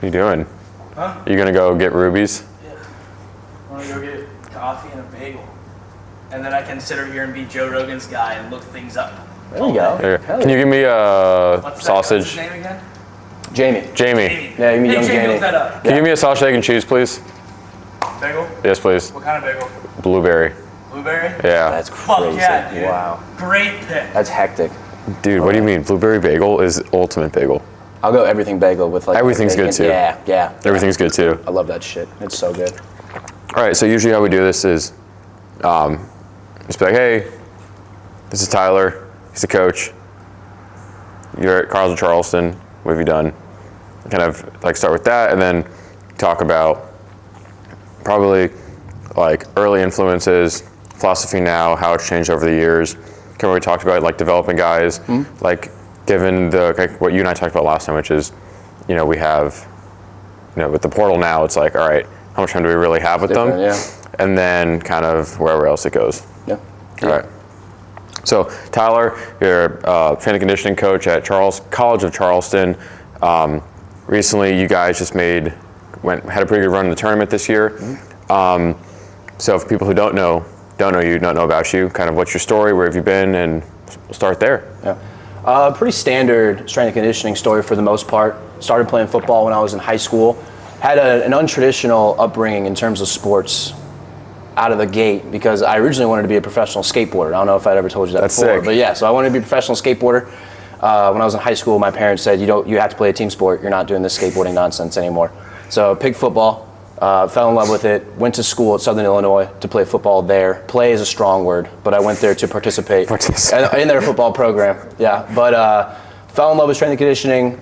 What are you doing? Huh? You gonna go get rubies? Yeah. I want to go get coffee and a bagel. And then I can sit over here and be Joe Rogan's guy and look things up. There we go. Here. Can you give me a What's sausage? What's his name again? Jamie. Jamie. Yeah, you mean young Jamie, Jamie. look that up. Can you give me a sausage, egg, and cheese, please? Bagel? Yes, please. What kind of bagel? Blueberry. Blueberry? Yeah. That's Fuck crazy. yeah, dude. Wow. Great pick. That's hectic. Dude, what do you mean? Blueberry bagel is ultimate bagel. I'll go everything bagel with like Everything's bacon. good too. Yeah. Everything's good too. I love that shit. It's so good. All right, so usually how we do this is just be like, hey, this is Tyler. He's the coach. You're at Carlson Charleston. What have you done? Kind of like start with that and then talk about probably like early influences, philosophy now, how it's changed over the years. Kind of what we talked about, like developing guys, like given the like what you and I talked about last time, which is, we have, with the portal now, it's like, all right, how much time do we really have with them? Yeah. And then kind of wherever else it goes. Yeah. All right. So Tyler, you're a strength and conditioning coach at College of Charleston. Recently, you guys just had a pretty good run in the tournament this year. So for people who don't know about you, kind of what's your story, where have you been, and we'll start there. Yeah. Pretty standard strength and conditioning story for the most part. Started playing football when I was in high school. Had an untraditional upbringing in terms of sports out of the gate because I originally wanted to be a professional skateboarder. I don't know if I'd ever told you that before. Sick. But yeah, so I wanted to be a professional skateboarder. When I was in high school, my parents said, you have to play a team sport. You're not doing this skateboarding nonsense anymore. So picked football, fell in love with it, went to school at Southern Illinois to play football there. Play is a strong word, but I went there to participate in their football program. Yeah, but fell in love with strength and conditioning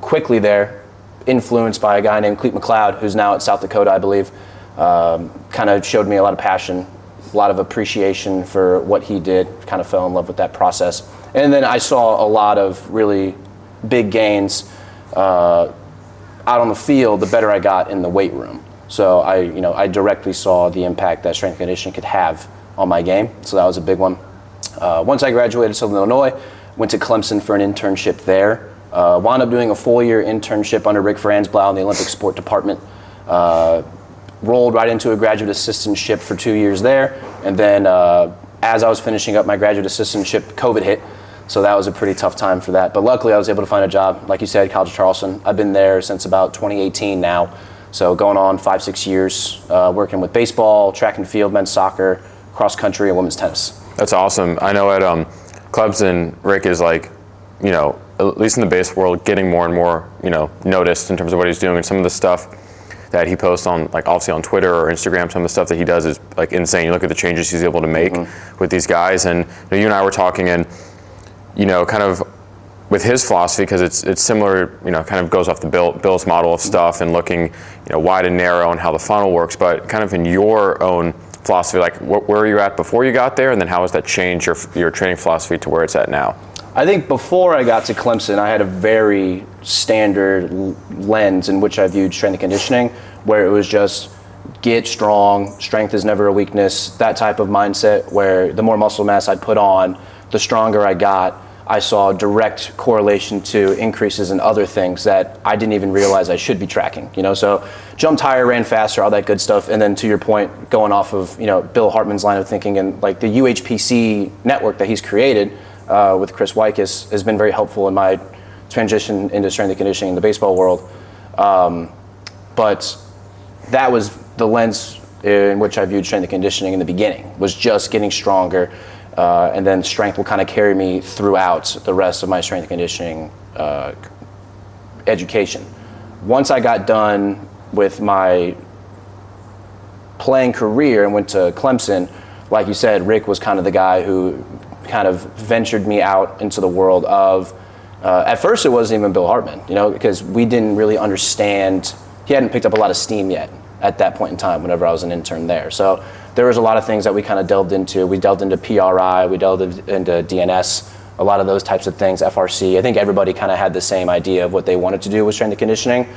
quickly there, influenced by a guy named Cleet McLeod, who's now at South Dakota, I believe. Kind of showed me a lot of passion, a lot of appreciation for what he did, kind of fell in love with that process. And then I saw a lot of really big gains out on the field the better I got in the weight room. So I directly saw the impact that strength and conditioning could have on my game. So that was a big one. Once I graduated Southern Illinois, went to Clemson for an internship there. Wound up doing a full-year internship under Rick Franzblau in the Olympic sport department. Rolled right into a graduate assistantship for 2 years there, and then as I was finishing up my graduate assistantship, COVID hit, so that was a pretty tough time for that. But luckily, I was able to find a job, like you said, College of Charleston. I've been there since about 2018 now, so going on 5-6 years, working with baseball, track and field, men's soccer, cross country, and women's tennis. That's awesome. I know at Clemson, Rick is like, at least in the base world, getting more and more, noticed in terms of what he's doing, and some of the stuff that he posts on, like obviously on Twitter or Instagram, some of the stuff that he does is like insane. You look at the changes he's able to make with these guys, and you and I were talking, and kind of with his philosophy, because it's similar, kind of goes off the Bill's model of stuff and looking, wide and narrow and how the funnel works, but kind of in your own philosophy, like where were you at before you got there, and then how has that changed your training philosophy to where it's at now? I think before I got to Clemson, I had a very standard lens in which I viewed strength and conditioning, where it was just get strong, strength is never a weakness, that type of mindset, where the more muscle mass I put on, the stronger I got. I saw direct correlation to increases in other things that I didn't even realize I should be tracking. So jumped higher, ran faster, all that good stuff. And then to your point, going off of Bill Hartman's line of thinking and like the UHPC network that he's created, with Chris Weikes has been very helpful in my transition into strength and conditioning in the baseball world. But that was the lens in which I viewed strength and conditioning in the beginning, was just getting stronger, and then strength will kind of carry me throughout the rest of my strength and conditioning education. Once I got done with my playing career and went to Clemson, like you said, Rick was kind of the guy who kind of ventured me out into the world of, at first it wasn't even Bill Hartman, because we didn't really understand, he hadn't picked up a lot of steam yet at that point in time whenever I was an intern there. So there was a lot of things that we kind of delved into. We delved into PRI, we delved into DNS, a lot of those types of things, FRC. I think everybody kind of had the same idea of what they wanted to do with strength and conditioning.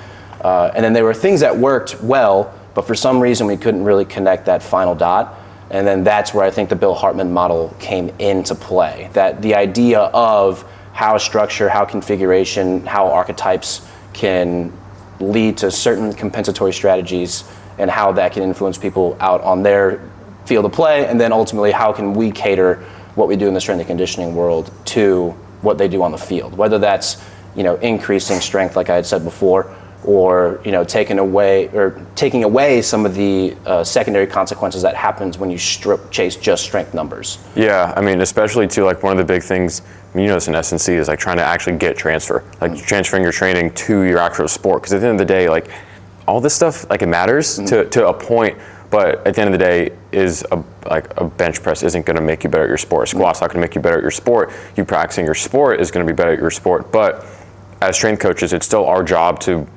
And then there were things that worked well, but for some reason we couldn't really connect that final dot. And then that's where I think the Bill Hartman model came into play. That the idea of how structure, how configuration, how archetypes can lead to certain compensatory strategies and how that can influence people out on their field of play, and then ultimately how can we cater what we do in the strength and conditioning world to what they do on the field, whether that's increasing strength like I had said before, or taking away some of the secondary consequences that happens when you chase just strength numbers. Yeah, I mean, especially too, like one of the big things, this in S&C is like trying to actually get transfer, like transferring your training to your actual sport. Because at the end of the day, like all this stuff, like it matters to a point, but at the end of the day, is a bench press isn't going to make you better at your sport. Squat's not going to make you better at your sport. You practicing your sport is going to be better at your sport. But as strength coaches, it's still our job to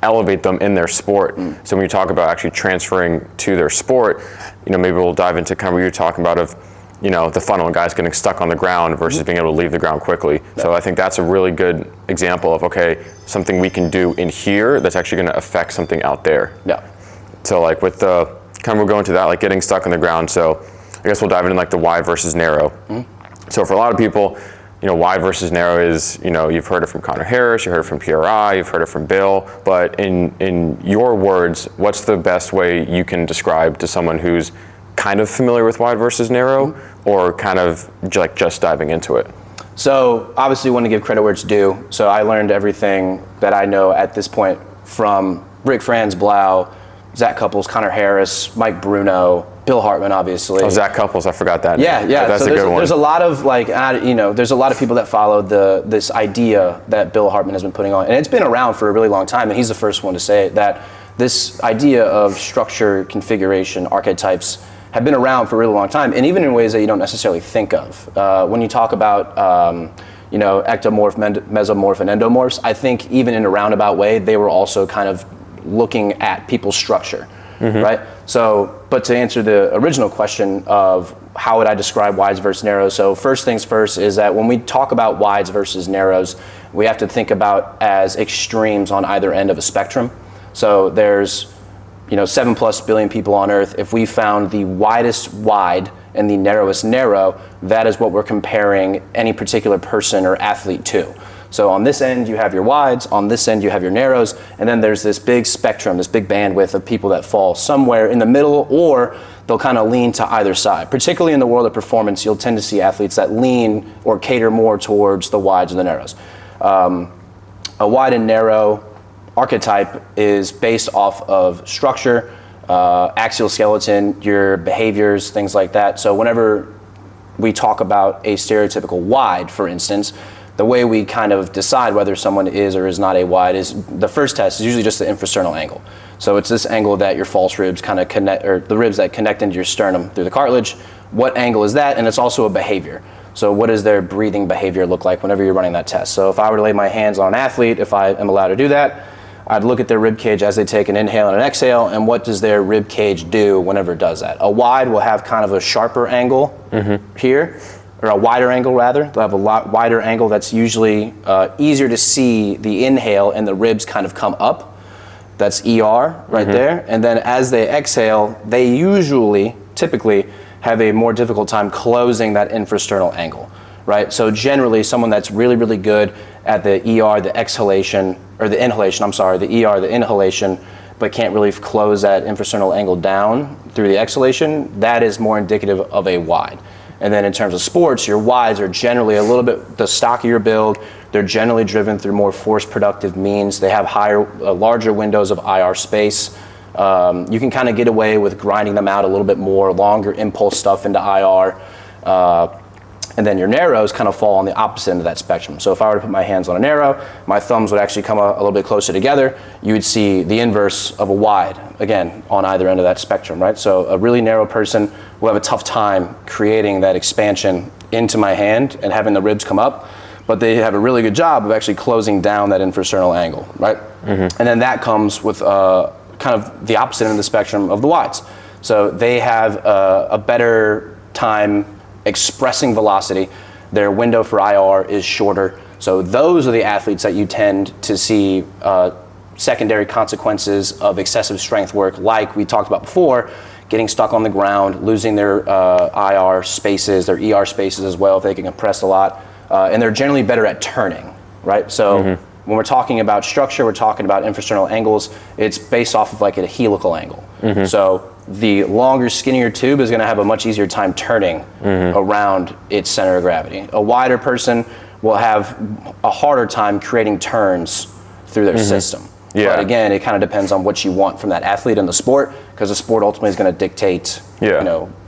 elevate them in their sport. So when you talk about actually transferring to their sport, maybe we'll dive into kind of what you're talking about of, the funnel and guys getting stuck on the ground versus being able to leave the ground quickly. Yeah. So I think that's a really good example of, okay, something we can do in here that's actually going to affect something out there. Yeah. So like with the, kind of we'll go into that, like getting stuck on the ground. So I guess we'll dive into like the wide versus narrow. So for a lot of people, wide versus narrow is, you've heard it from Connor Harris, you heard it from PRI, you've heard it from Bill, but in your words, what's the best way you can describe to someone who's kind of familiar with wide versus narrow or kind of like just diving into it? So obviously want to give credit where it's due. So I learned everything that I know at this point from Rick Franz Blau, Zach Couples, Connor Harris, Mike Bruno, Bill Hartman, obviously. Oh, Zach Couples, I forgot that. Yeah. That's so a good one. There's a lot of there's a lot of people that follow this idea that Bill Hartman has been putting on, and it's been around for a really long time. And he's the first one to say it, that this idea of structure, configuration, archetypes have been around for a really long time, and even in ways that you don't necessarily think of. When you talk about ectomorph, mesomorph, and endomorphs, I think even in a roundabout way, they were also kind of looking at people's structure, right? So, but to answer the original question of how would I describe wides versus narrows, so first things first is that when we talk about wides versus narrows, we have to think about as extremes on either end of a spectrum. So there's 7+ billion people on Earth. If we found the widest wide and the narrowest narrow, that is what we're comparing any particular person or athlete to. So on this end, you have your wides, on this end, you have your narrows, and then there's this big spectrum, this big bandwidth of people that fall somewhere in the middle, or they'll kind of lean to either side. Particularly in the world of performance, you'll tend to see athletes that lean or cater more towards the wides or the narrows. A wide and narrow archetype is based off of structure, axial skeleton, your behaviors, things like that. So whenever we talk about a stereotypical wide, for instance, the way we kind of decide whether someone is or is not a wide is the first test is usually just the infrasternal angle. So it's this angle that your false ribs kind of connect, or the ribs that connect into your sternum through the cartilage. What angle is that? And it's also a behavior. So what does their breathing behavior look like whenever you're running that test? So if I were to lay my hands on an athlete, if I am allowed to do that, I'd look at their rib cage as they take an inhale and an exhale, and what does their rib cage do whenever it does that? A wide will have kind of a sharper angle here, or a wider angle rather. They'll have a lot wider angle that's usually easier to see the inhale and the ribs kind of come up. That's ER right there. And then as they exhale, they typically have a more difficult time closing that infrasternal angle, right? So generally someone that's really, really good at the ER, the exhalation, or the inhalation, the ER, the inhalation, but can't really close that infrasternal angle down through the exhalation, that is more indicative of a wide. And then in terms of sports, your wides are generally a little bit the stockier build. They're generally driven through more force productive means. They have larger windows of IR space. You can kind of get away with grinding them out a little bit more, longer impulse stuff into IR. And then your narrows kind of fall on the opposite end of that spectrum. So if I were to put my hands on a narrow, my thumbs would actually come a little bit closer together. You would see the inverse of a wide, again, on either end of that spectrum, right? So a really narrow person will have a tough time creating that expansion into my hand and having the ribs come up, but they have a really good job of actually closing down that infrasternal angle, right? And then that comes with kind of the opposite end of the spectrum of the wides. So they have a better time expressing velocity. Their window for IR is shorter. So those are the athletes that you tend to see secondary consequences of excessive strength work, like we talked about before, getting stuck on the ground, losing their IR spaces, their ER spaces as well if they get compressed a lot. And they're generally better at turning, right? So when we're talking about structure, we're talking about infrasternal angles, it's based off of like a helical angle. So the longer, skinnier tube is going to have a much easier time turning around its center of gravity. A wider person will have a harder time creating turns through their system. Yeah. But again, it kind of depends on what you want from that athlete and the sport, because the sport ultimately is going to dictate,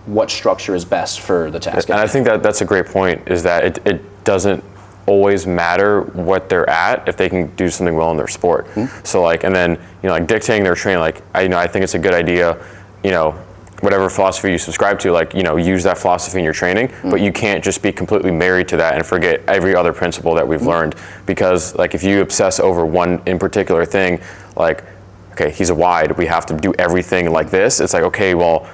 what structure is best for the task. And I think that that's a great point, is that it doesn't always matter what they're at if they can do something well in their sport. So like, and then, like dictating their training, like, I think it's a good idea, whatever philosophy you subscribe to, like, use that philosophy in your training, but you can't just be completely married to that and forget every other principle that we've learned. Because like, if you obsess over one in particular thing, like, okay, he's a wide, we have to do everything like this. It's like, okay, well,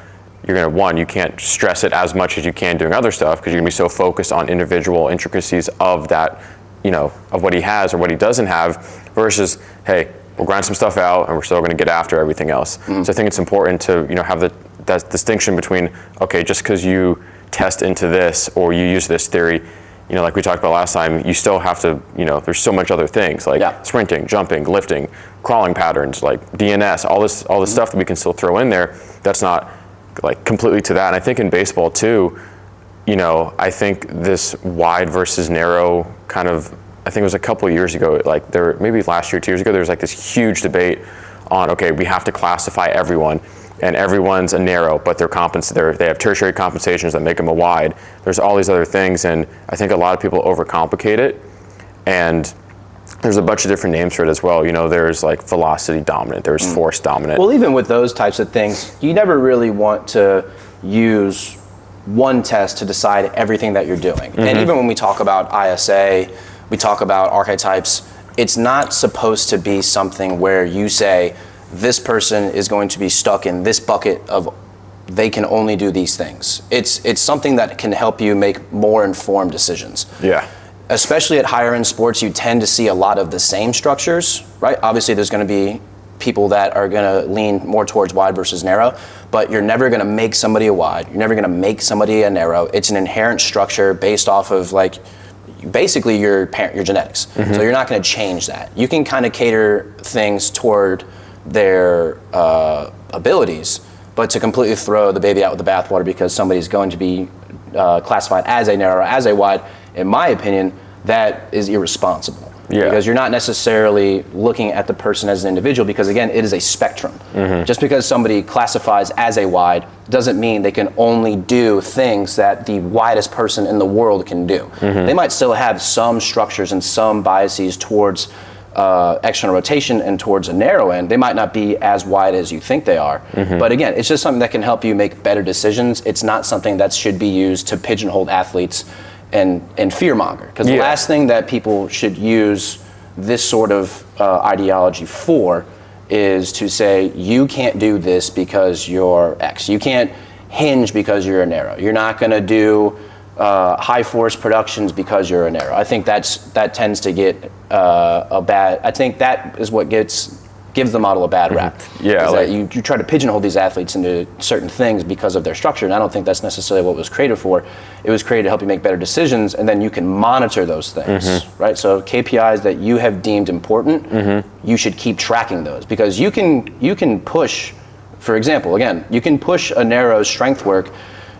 you can't stress it as much as you can doing other stuff, because you're gonna be so focused on individual intricacies of that, of what he has or what he doesn't have, versus, hey, we'll grind some stuff out and we're still gonna get after everything else. So I think it's important to, have that distinction between, okay, just because you test into this or you use this theory, like we talked about last time, you still have to, there's so much other things like sprinting, jumping, lifting, crawling patterns, like DNS, all this stuff that we can still throw in there. That's not like completely to that. And I think in baseball too, I think this wide versus narrow kind of, I think it was a couple of years ago, like maybe last year, 2 years ago, there was like this huge debate on, okay, we have to classify everyone, and everyone's a narrow, but they have tertiary compensations that make them a wide. There's all these other things, and I think a lot of people overcomplicate it, and there's a bunch of different names for it as well. There's like velocity dominant, there's force dominant. Well, even with those types of things, you never really want to use one test to decide everything that you're doing. And even when we talk about ISA, we talk about archetypes, it's not supposed to be something where you say, this person is going to be stuck in this bucket of they can only do these things. It's something that can help you make more informed decisions. Yeah. Especially at higher end sports, you tend to see a lot of the same structures, right? Obviously, there's going to be people that are going to lean more towards wide versus narrow, but you're never going to make somebody a wide. You're never going to make somebody a narrow. It's an inherent structure based off of like basically your genetics. So you're not going to change that. You can kind of cater things toward their abilities, but to completely throw the baby out with the bathwater because somebody's going to be classified as a narrow, as a wide, in my opinion, that is irresponsible. Yeah. Because you're not necessarily looking at the person as an individual, because again, it is a spectrum. Just because somebody classifies as a wide doesn't mean they can only do things that the widest person in the world can do. They might still have some structures and some biases towards external rotation and towards a narrow end. They might not be as wide as you think they are. But again, it's just something that can help you make better decisions. It's not something that should be used to pigeonhole athletes and fear-monger. Because the last thing that people should use this sort of ideology for is to say, you can't do this because you're X. You can't hinge because you're a narrow. You're not going to do high force productions because you're a narrow. I think that tends to get I think that is what gives the model a bad rap. Yeah, that you try to pigeonhole these athletes into certain things because of their structure, and I don't think that's necessarily what it was created for. It was created to help you make better decisions, and then you can monitor those things, right? So KPIs that you have deemed important, you should keep tracking those, because you can push, for example, again, you can push a narrow strength work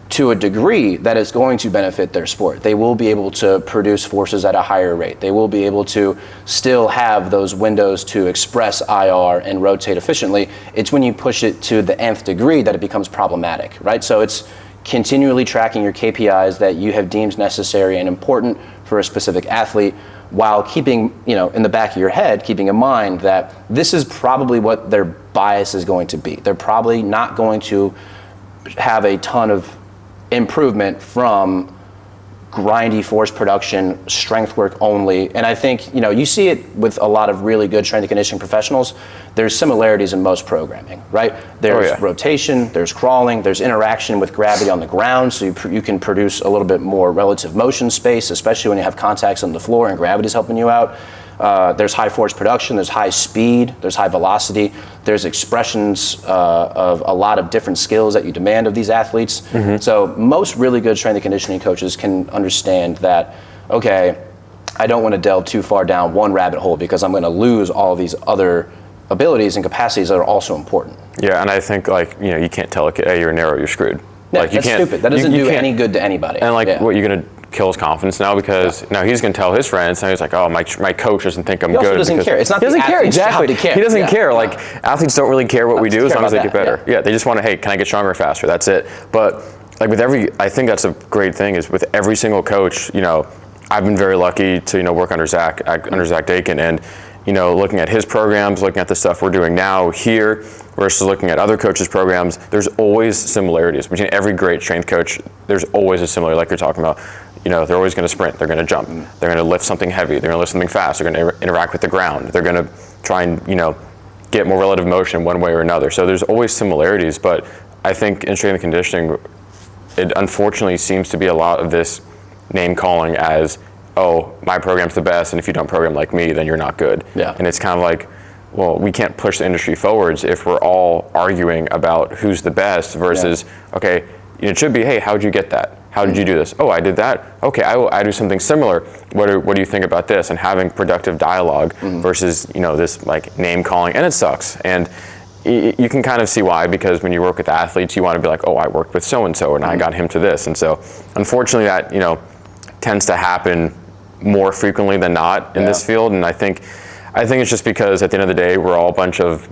to a degree that is going to benefit their sport. They will be able to produce forces at a higher rate. They will be able to still have those windows to express IR and rotate efficiently. It's when you push it to the nth degree that it becomes problematic, right? So it's continually tracking your KPIs that you have deemed necessary and important for a specific athlete, while keeping, in the back of your head, keeping in mind that this is probably what their bias is going to be. They're probably not going to have a ton of improvement from grindy force production, strength work only. And I think, you see it with a lot of really good strength and conditioning professionals. There's similarities in most programming, right? There's rotation, there's crawling, there's interaction with gravity on the ground, so you can produce a little bit more relative motion space, especially when you have contacts on the floor and gravity's helping you out. There's high force production, there's high speed, there's high velocity, there's expressions of a lot of different skills that you demand of these athletes. So most really good strength and conditioning coaches can understand that, okay, I don't want to delve too far down one rabbit hole because I'm going to lose all these other abilities and capacities that are also important. Yeah, and I think you can't tell a kid, hey, you're narrow, you're screwed. Yeah, you that's can't, stupid. That doesn't do any good to anybody. And what, you're gonna kill his confidence now because now he's gonna tell his friends. Now he's like, oh, my coach doesn't think I'm he good. He doesn't care. It's not he doesn't the care athlete's exactly. job to care. He doesn't care. Athletes don't really care what we do as long as they get better. Yeah. They just want to, hey, can I get stronger faster? That's it. But I think that's a great thing is with every single coach. I've been very lucky to work under Zach Dakin, and looking at his programs, looking at the stuff we're doing now here versus looking at other coaches' programs, there's always similarities between every great strength coach. There's always a similarity, like you're talking about. They're always going to sprint. They're going to jump. They're going to lift something heavy. They're going to lift something fast. They're going to interact with the ground. They're going to try and get more relative motion one way or another. So there's always similarities, but I think in strength and conditioning, it unfortunately seems to be a lot of this name calling as, oh, my program's the best, and if you don't program like me, then you're not good. Yeah. And it's kind of like, well, we can't push the industry forwards if we're all arguing about who's the best versus, okay, it should be, hey, how'd you get that? How did you do this? Oh, I did that. Okay, I do something similar. What do you think about this? And having productive dialogue versus, this name calling, and it sucks. And you can kind of see why, because when you work with athletes, you want to be like, oh, I worked with so-and-so and I got him to this. And so unfortunately that, tends to happen more frequently than not in this field. And I think it's just because at the end of the day, we're all a bunch of,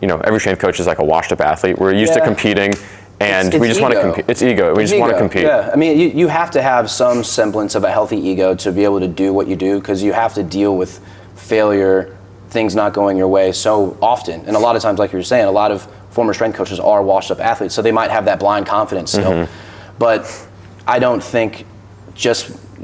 every strength coach is like a washed up athlete. We're used to competing, and we just want to compete. It's ego. We just want to compete. Yeah, I mean, you have to have some semblance of a healthy ego to be able to do what you do, because you have to deal with failure, things not going your way so often. And a lot of times, like you were saying, a lot of former strength coaches are washed up athletes, so they might have that blind confidence still. But I don't think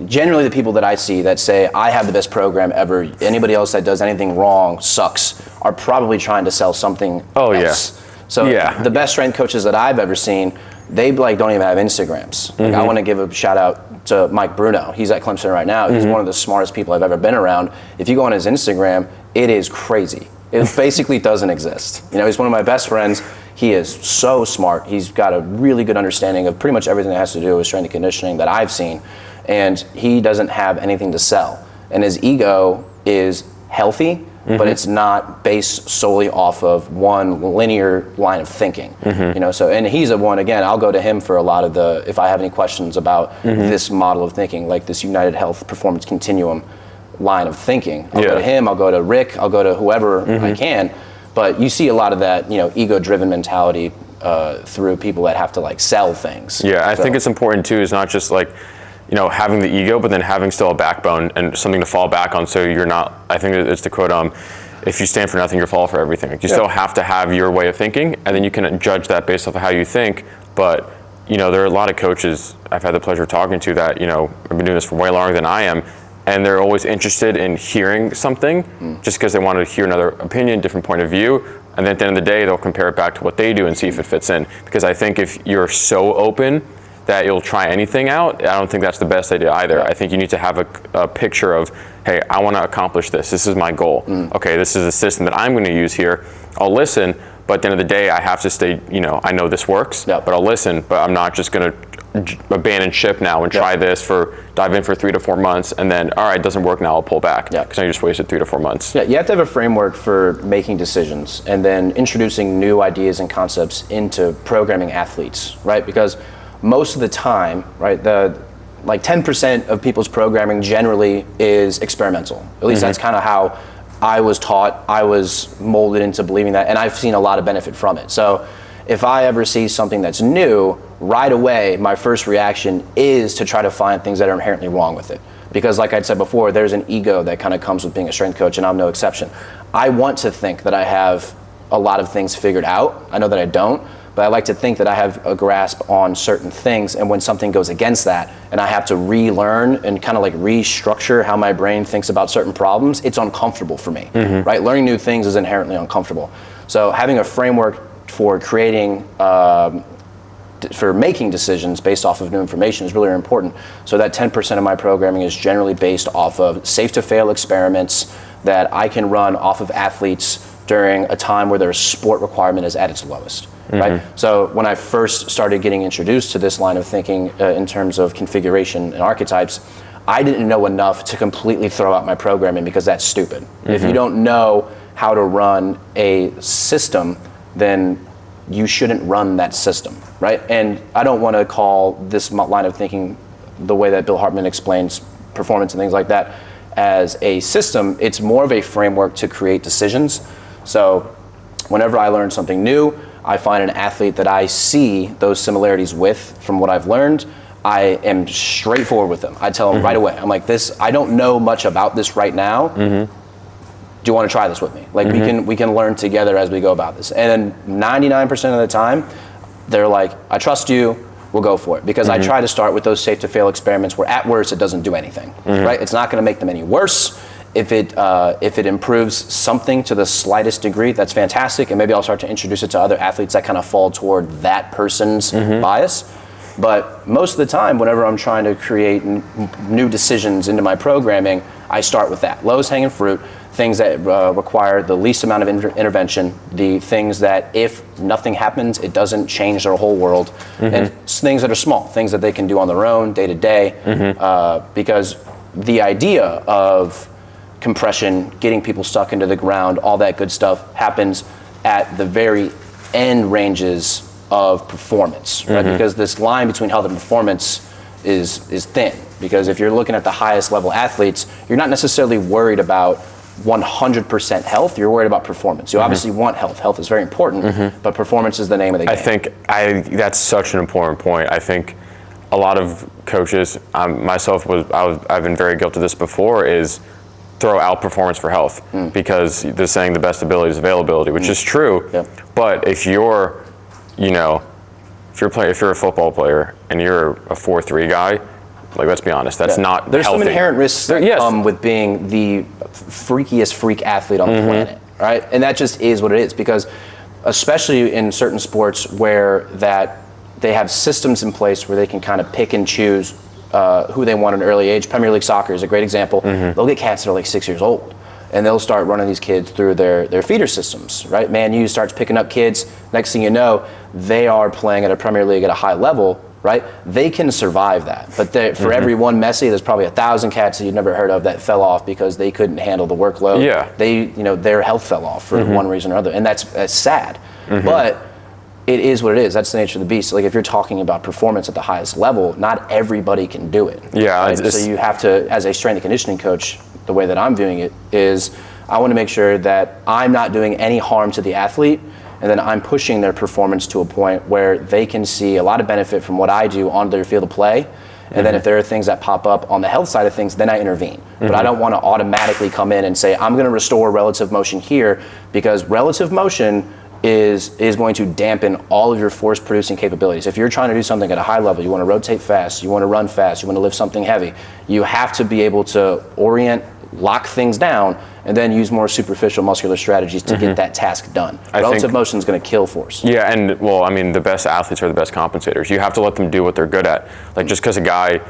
generally the people that I see that say, I have the best program ever, anybody else that does anything wrong sucks, are probably trying to sell something else. So the best strength coaches that I've ever seen, they don't even have Instagrams. I want to give a shout out to Mike Bruno. He's at Clemson right now. He's one of the smartest people I've ever been around. If you go on his Instagram, it is crazy. It basically doesn't exist. He's one of my best friends. He is so smart. He's got a really good understanding of pretty much everything that has to do with strength and conditioning that I've seen. And he doesn't have anything to sell. And his ego is healthy, but it's not based solely off of one linear line of thinking. So, and he's a one, again, I'll go to him for a lot of if I have any questions about this model of thinking, like this United Health Performance Continuum line of thinking. I'll go to him, I'll go to Rick, I'll go to whoever I can. But you see a lot of that, ego-driven mentality through people that have to sell things. Yeah, I think it's important too, is not just having the ego, but then having still a backbone and something to fall back on. So you're not, I think it's the quote, if you stand for nothing, you fall for everything. You still have to have your way of thinking, and then you can judge that based off of how you think. But, there are a lot of coaches I've had the pleasure of talking to that, have been doing this for way longer than I am, and they're always interested in hearing something just because they want to hear another opinion, different point of view. And then at the end of the day, they'll compare it back to what they do and see if it fits in. Because I think if you're so open that you'll try anything out, I don't think that's the best idea either. I think you need to have a picture of, hey, I want to accomplish this. This is my goal. Okay, this is the system that I'm going to use here. I'll listen, but at the end of the day, I have to stay, I know this works, but I'll listen, but I'm not just going to abandon ship now and try this dive in for 3 to 4 months, and then, all right, it doesn't work now, I'll pull back. Because I just wasted 3 to 4 months. You have to have a framework for making decisions and then introducing new ideas and concepts into programming athletes, right? Because most of the time, right, 10% of people's programming generally is experimental. At least that's kind of how I was taught. I was molded into believing that, and I've seen a lot of benefit from it. So if I ever see something that's new, right away, my first reaction is to try to find things that are inherently wrong with it. Because like I said before, there's an ego that kind of comes with being a strength coach, and I'm no exception. I want to think that I have a lot of things figured out. I know that I don't, but I like to think that I have a grasp on certain things, and when something goes against that, and I have to relearn and kind of restructure how my brain thinks about certain problems, it's uncomfortable for me, right? Learning new things is inherently uncomfortable. So having a framework for creating, for making decisions based off of new information is really important. So that 10% of my programming is generally based off of safe-to-fail experiments that I can run off of athletes during a time where their sport requirement is at its lowest. Right? So when I first started getting introduced to this line of thinking in terms of configuration and archetypes, I didn't know enough to completely throw out my programming because that's stupid. If you don't know how to run a system, then you shouldn't run that system, right? And I don't want to call this line of thinking, the way that Bill Hartman explains performance and things like that, as a system. It's more of a framework to create decisions. So whenever I learn something new, I find an athlete that I see those similarities with from what I've learned, I am straightforward with them. I tell them right away, I'm like, I don't know much about this right now. Do you want to try this with me? Like we can learn together as we go about this. And then 99% of the time, they're like, I trust you, we'll go for it. Because I try to start with those safe to fail experiments where at worst it doesn't do anything, right? It's not gonna make them any worse. If it improves something to the slightest degree, that's fantastic. And maybe I'll start to introduce it to other athletes that kind of fall toward that person's bias. But most of the time, whenever I'm trying to create new decisions into my programming, I start with that. Lowest hanging fruit, things that require the least amount of intervention, the things that if nothing happens, it doesn't change their whole world, and things that are small, things that they can do on their own, day to day, because the idea of compression, getting people stuck into the ground, all that good stuff happens at the very end ranges of performance, right? Because this line between health and performance is thin. Because if you're looking at the highest level athletes, you're not necessarily worried about 100% health, you're worried about performance. You obviously want health. Health is very important, but performance is the name of the game. I think that's such an important point. I think a lot of coaches, I've been very guilty of this before, is throw out performance for health because they're saying the best ability is availability, which is true. But if you're a football player and you're a 4-3 guy, like, let's be honest, that's not There's healthy. some inherent risks that come with being the freakiest freak athlete on the planet, right? And that just is what it is, because especially in certain sports where that they have systems in place where they can kind of pick and choose who they want at an early age. Premier League soccer is a great example. They'll get cats that are like 6 years old, and they'll start running these kids through their feeder systems, right? Man U starts picking up kids. Next thing you know, they are playing at a Premier League at a high level, right? They can survive that. But for every one Messi, there's probably 1,000 cats that you've never heard of that fell off because they couldn't handle the workload. Their health fell off for one reason or other, and that's sad. But it is what it is. That's the nature of the beast. Like, if you're talking about performance at the highest level, not everybody can do it. Right? So you have to, as a strength and conditioning coach, the way that I'm viewing it is I want to make sure that I'm not doing any harm to the athlete, and then I'm pushing their performance to a point where they can see a lot of benefit from what I do on their field of play. And then if there are things that pop up on the health side of things, then I intervene. But I don't want to automatically come in and say, I'm going to restore relative motion here, because relative motion is going to dampen all of your force producing capabilities. If you're trying to do something at a high level, you want to rotate fast, you want to run fast, you want to lift something heavy, you have to be able to orient, lock things down, and then use more superficial muscular strategies to get that task done. Relative motion is going to kill force. Yeah, and well, I mean, the best athletes are the best compensators. You have to let them do what they're good at. Like, just because a guy,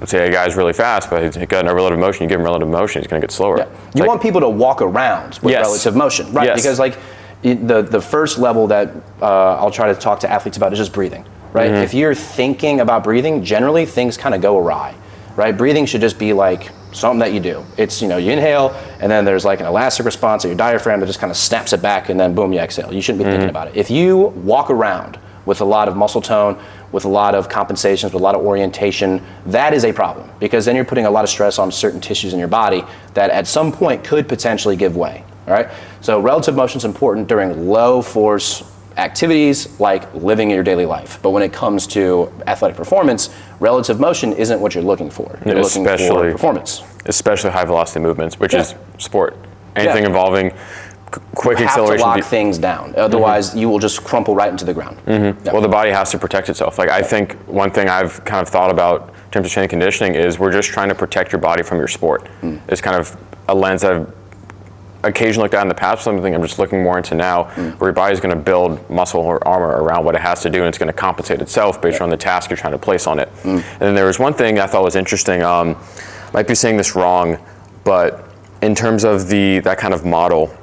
let's say a guy's really fast, but he's got no relative motion, you give him relative motion, he's going to get slower. You want people to walk around with relative motion, right? Because like the first level that I'll try to talk to athletes about is just breathing, right? If you're thinking about breathing, generally things kind of go awry, right? Breathing should just be like something that you do. It's, you inhale, and then there's like an elastic response at your diaphragm that just kind of snaps it back, and then boom, you exhale. You shouldn't be thinking about it. If you walk around with a lot of muscle tone, with a lot of compensations, with a lot of orientation, that is a problem, because then you're putting a lot of stress on certain tissues in your body that at some point could potentially give way, all right? So relative motion is important during low force activities like living in your daily life. But when it comes to athletic performance, relative motion isn't what you're looking for. You're looking for performance. Especially high velocity movements, which is sport. Anything involving quick acceleration. You have to lock things down. Otherwise, you will just crumple right into the ground. Well, the body has to protect itself. Like, I think one thing I've kind of thought about in terms of strength and conditioning is we're just trying to protect your body from your sport. It's kind of a lens I've occasionally looked at in the past, something I'm just looking more into now, where your body's going to build muscle or armor around what it has to do, and it's going to compensate itself based on the task you're trying to place on it. And then there was one thing I thought was interesting. Might be saying this wrong, but in terms of that kind of model,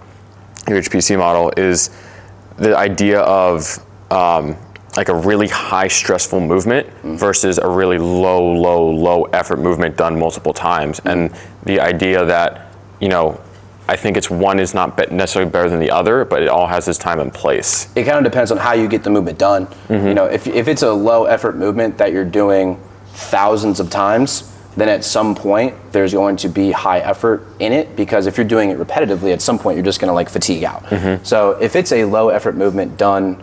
your HPC model, is the idea of like a really high stressful movement versus a really low effort movement done multiple times. And the idea that, I think it's one is not necessarily better than the other, but it all has its time and place. It kind of depends on how you get the movement done. If it's a low effort movement that you're doing thousands of times, then at some point there's going to be high effort in it, because if you're doing it repetitively, at some point you're just going to like fatigue out. So if it's a low effort movement done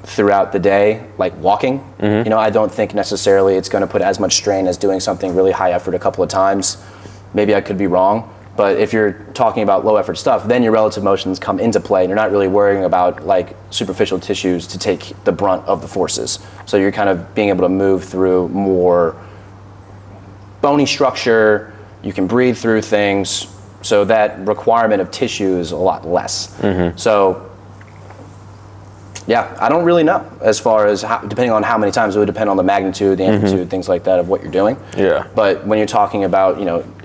throughout the day, like walking, I don't think necessarily it's going to put as much strain as doing something really high effort a couple of times. Maybe I could be wrong, but if you're talking about low effort stuff, then your relative motions come into play, and you're not really worrying about like superficial tissues to take the brunt of the forces. So you're kind of being able to move through more bony structure, you can breathe through things, so that requirement of tissue is a lot less. So yeah, I don't really know as far as depending on how many times. It would depend on the magnitude, the amplitude, things like that of what you're doing. Yeah. But when you're talking about,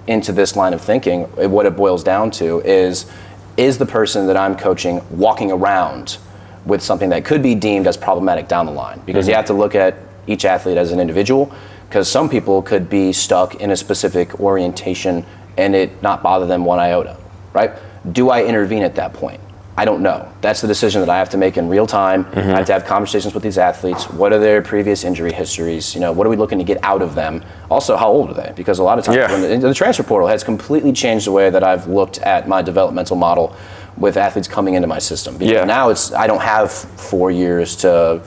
into this line of thinking, what it boils down to is the person that I'm coaching walking around with something that could be deemed as problematic down the line? Because you have to look at each athlete as an individual, because some people could be stuck in a specific orientation and it not bother them one iota, right? Do I intervene at that point? I don't know. That's the decision that I have to make in real time. I have to have conversations with these athletes. What are their previous injury histories? What are we looking to get out of them? Also, how old are they? Because a lot of times when the transfer portal has completely changed the way that I've looked at my developmental model with athletes coming into my system. Because now I don't have 4 years to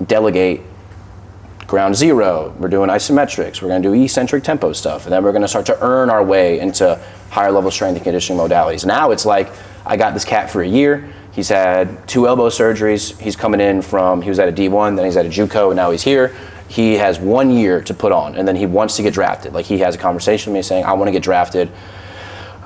delegate ground zero. We're doing isometrics. We're going to do eccentric tempo stuff. And then we're going to start to earn our way into higher level strength and conditioning modalities. Now it's like, I got this cat for a year. He's had 2 elbow surgeries. He's coming in he was at a D1, then he's at a JUCO, and now he's here. He has 1 year to put on, and then he wants to get drafted. Like, he has a conversation with me saying, I want to get drafted.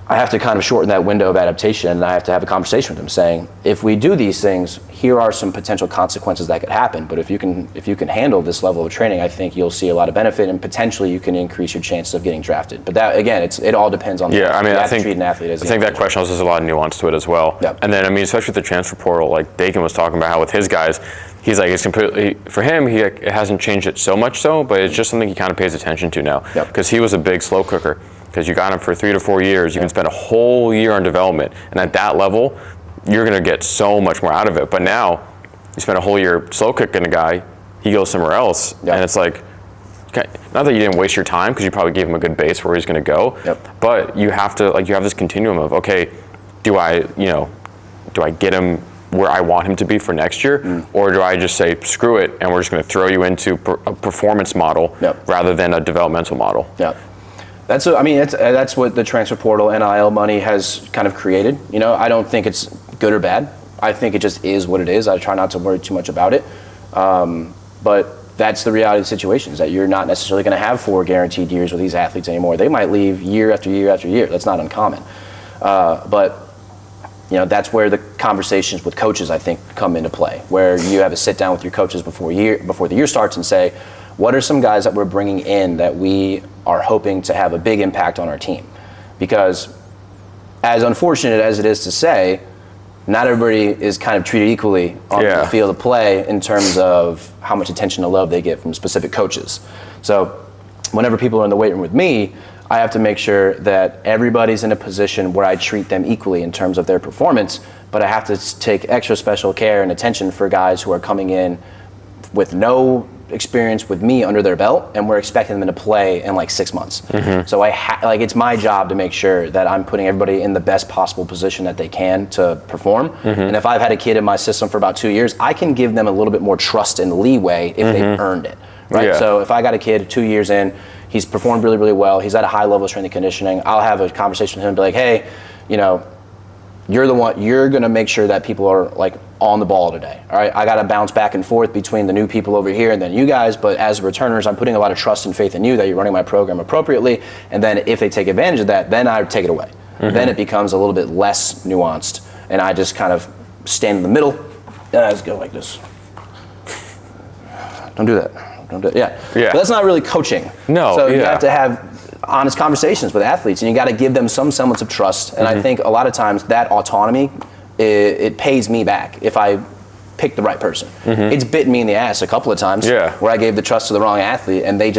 I have to kind of shorten that window of adaptation, and I have to have a conversation with him saying, if we do these things, here are some potential consequences that could happen. But if you can handle this level of training, I think you'll see a lot of benefit, and potentially you can increase your chances of getting drafted. But that, again, it all depends on I think treat an athlete as I think that question also has a lot of nuance to it as well. Yep. And then, especially with the transfer portal, like Dakin was talking about how with his guys, he's like, it's completely, for him, it hasn't changed it so much so, but it's just something he kind of pays attention to now. Because he was a big slow cooker. Because you got him for 3 to 4 years, you can spend a whole year on development, and at that level, you're going to get so much more out of it. But now, you spend a whole year slow cooking a guy, he goes somewhere else, and it's like, not that you didn't waste your time, because you probably gave him a good base where he's going to go, but you have to, you have this continuum of, okay, do I get him where I want him to be for next year, or do I just say, screw it, and we're just going to throw you into a performance model rather than a developmental model? That's what the transfer portal NIL money has kind of created. I don't think it's good or bad. I think it just is what it is. I try not to worry too much about it. But that's the reality of the situation, is that you're not necessarily going to have 4 guaranteed years with these athletes anymore. They might leave year after year after year. That's not uncommon. But that's where the conversations with coaches, I think, come into play, where you have a sit down with your coaches before the year starts and say, what are some guys that we're bringing in that we are hoping to have a big impact on our team? Because as unfortunate as it is to say, not everybody is kind of treated equally on the field of play in terms of how much attention and love they get from specific coaches. So whenever people are in the weight room with me, I have to make sure that everybody's in a position where I treat them equally in terms of their performance, but I have to take extra special care and attention for guys who are coming in with no experience with me under their belt, and we're expecting them to play in like 6 months. So it's my job to make sure that I'm putting everybody in the best possible position that they can to perform. And if I've had a kid in my system for about 2 years, I can give them a little bit more trust and leeway if they've earned it, right? So if I got a kid 2 years in, he's performed really, really well, he's at a high level of strength and conditioning, I'll have a conversation with him and be like, hey, you're gonna make sure that people are like on the ball today. All right, I gotta bounce back and forth between the new people over here and then you guys, but as returners, I'm putting a lot of trust and faith in you that you're running my program appropriately, and then if they take advantage of that, then I take it away. Then it becomes a little bit less nuanced, and I just kind of stand in the middle, and I just go like this. Don't do that. But that's not really coaching. No. So you have to have honest conversations with athletes, and you got to give them some semblance of trust. And I think a lot of times that autonomy, it pays me back if I pick the right person. It's bitten me in the ass a couple of times where I gave the trust to the wrong athlete and they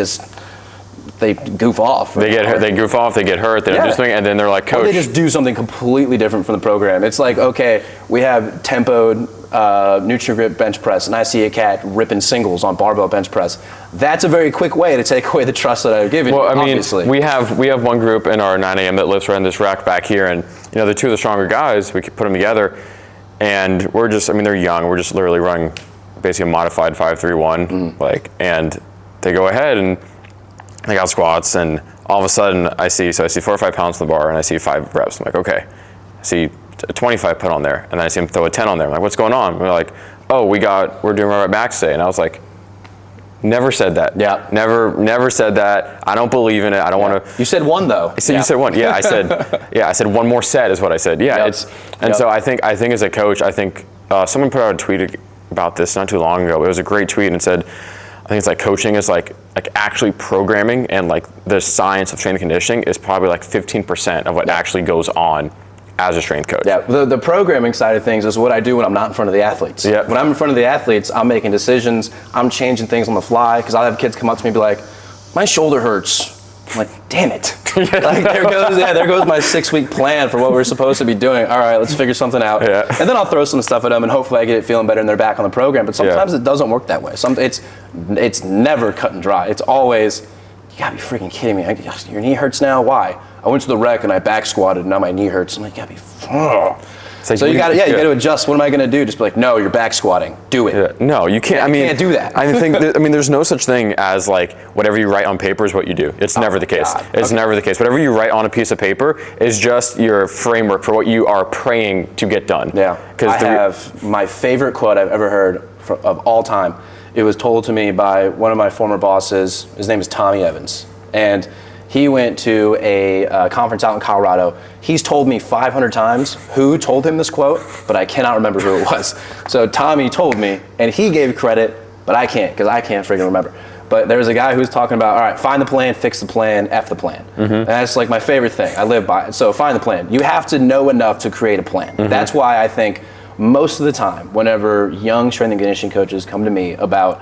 goof off. They get hurt, they goof off, they get hurt, they don't do something, and then they're like, coach. Or they just do something completely different from the program. It's like, okay, we have tempoed nutrient bench press, and I see a cat ripping singles on barbell bench press. That's a very quick way to take away the trust that I've given. Well, I mean, obviously. we have one group in our 9 a.m. that lives right in this rack back here, and they're two of the stronger guys. We could put them together, and we're just, they're young. We're just literally running basically a modified 5-3-1, and they go ahead and they got squats, and all of a sudden I see 4 or 5 pounds on the bar, and I see 5 reps. I'm like, okay. I see a 25 put on there, and then I see him throw a 10 on there. I'm like, what's going on? We're like, oh, we're doing right back today. And I was like, never said that. Yeah. Never said that. I don't believe in it. I don't want to. You said one though. I said you said one. Yeah, I said one more set is what I said. Yeah, so I think as a coach, I think someone put out a tweet about this not too long ago. It was a great tweet and said, I think it's like coaching is like actually programming, and like the science of strength and conditioning is probably like 15% of what actually goes on as a strength coach. Yeah, the programming side of things is what I do when I'm not in front of the athletes. Yeah. When I'm in front of the athletes, I'm making decisions, I'm changing things on the fly, because I'll have kids come up to me and be like, my shoulder hurts. I'm like, damn it. Like, there goes my 6-week plan for what we're supposed to be doing. All right, let's figure something out. Yeah. And then I'll throw some stuff at them, and hopefully I get it feeling better and they're back on the program. But sometimes it doesn't work that way. It's never cut and dry. It's always, you gotta be freaking kidding me. Your knee hurts now? Why? I went to the rec and I back squatted and now my knee hurts. I'm like, you gotta be, so you gotta adjust. What am I gonna do? Just be like, no, you're back squatting. Do it. Yeah. No, you can't. You can't do that. I think. There's no such thing as like whatever you write on paper is what you do. It's never the case. God. It's never the case. Whatever you write on a piece of paper is just your framework for what you are praying to get done. Yeah. I have my favorite quote I've ever heard of all time. It was told to me by one of my former bosses. His name is Tommy Evans, and he went to a conference out in Colorado. He's told me 500 times who told him this quote, but I cannot remember who it was. So Tommy told me, and he gave credit, but I can't, because I can't freaking remember. But there was a guy who was talking about, all right, find the plan, fix the plan, F the plan. And that's like my favorite thing. I live by it. So find the plan. You have to know enough to create a plan. That's why I think most of the time, whenever young strength and conditioning coaches come to me about,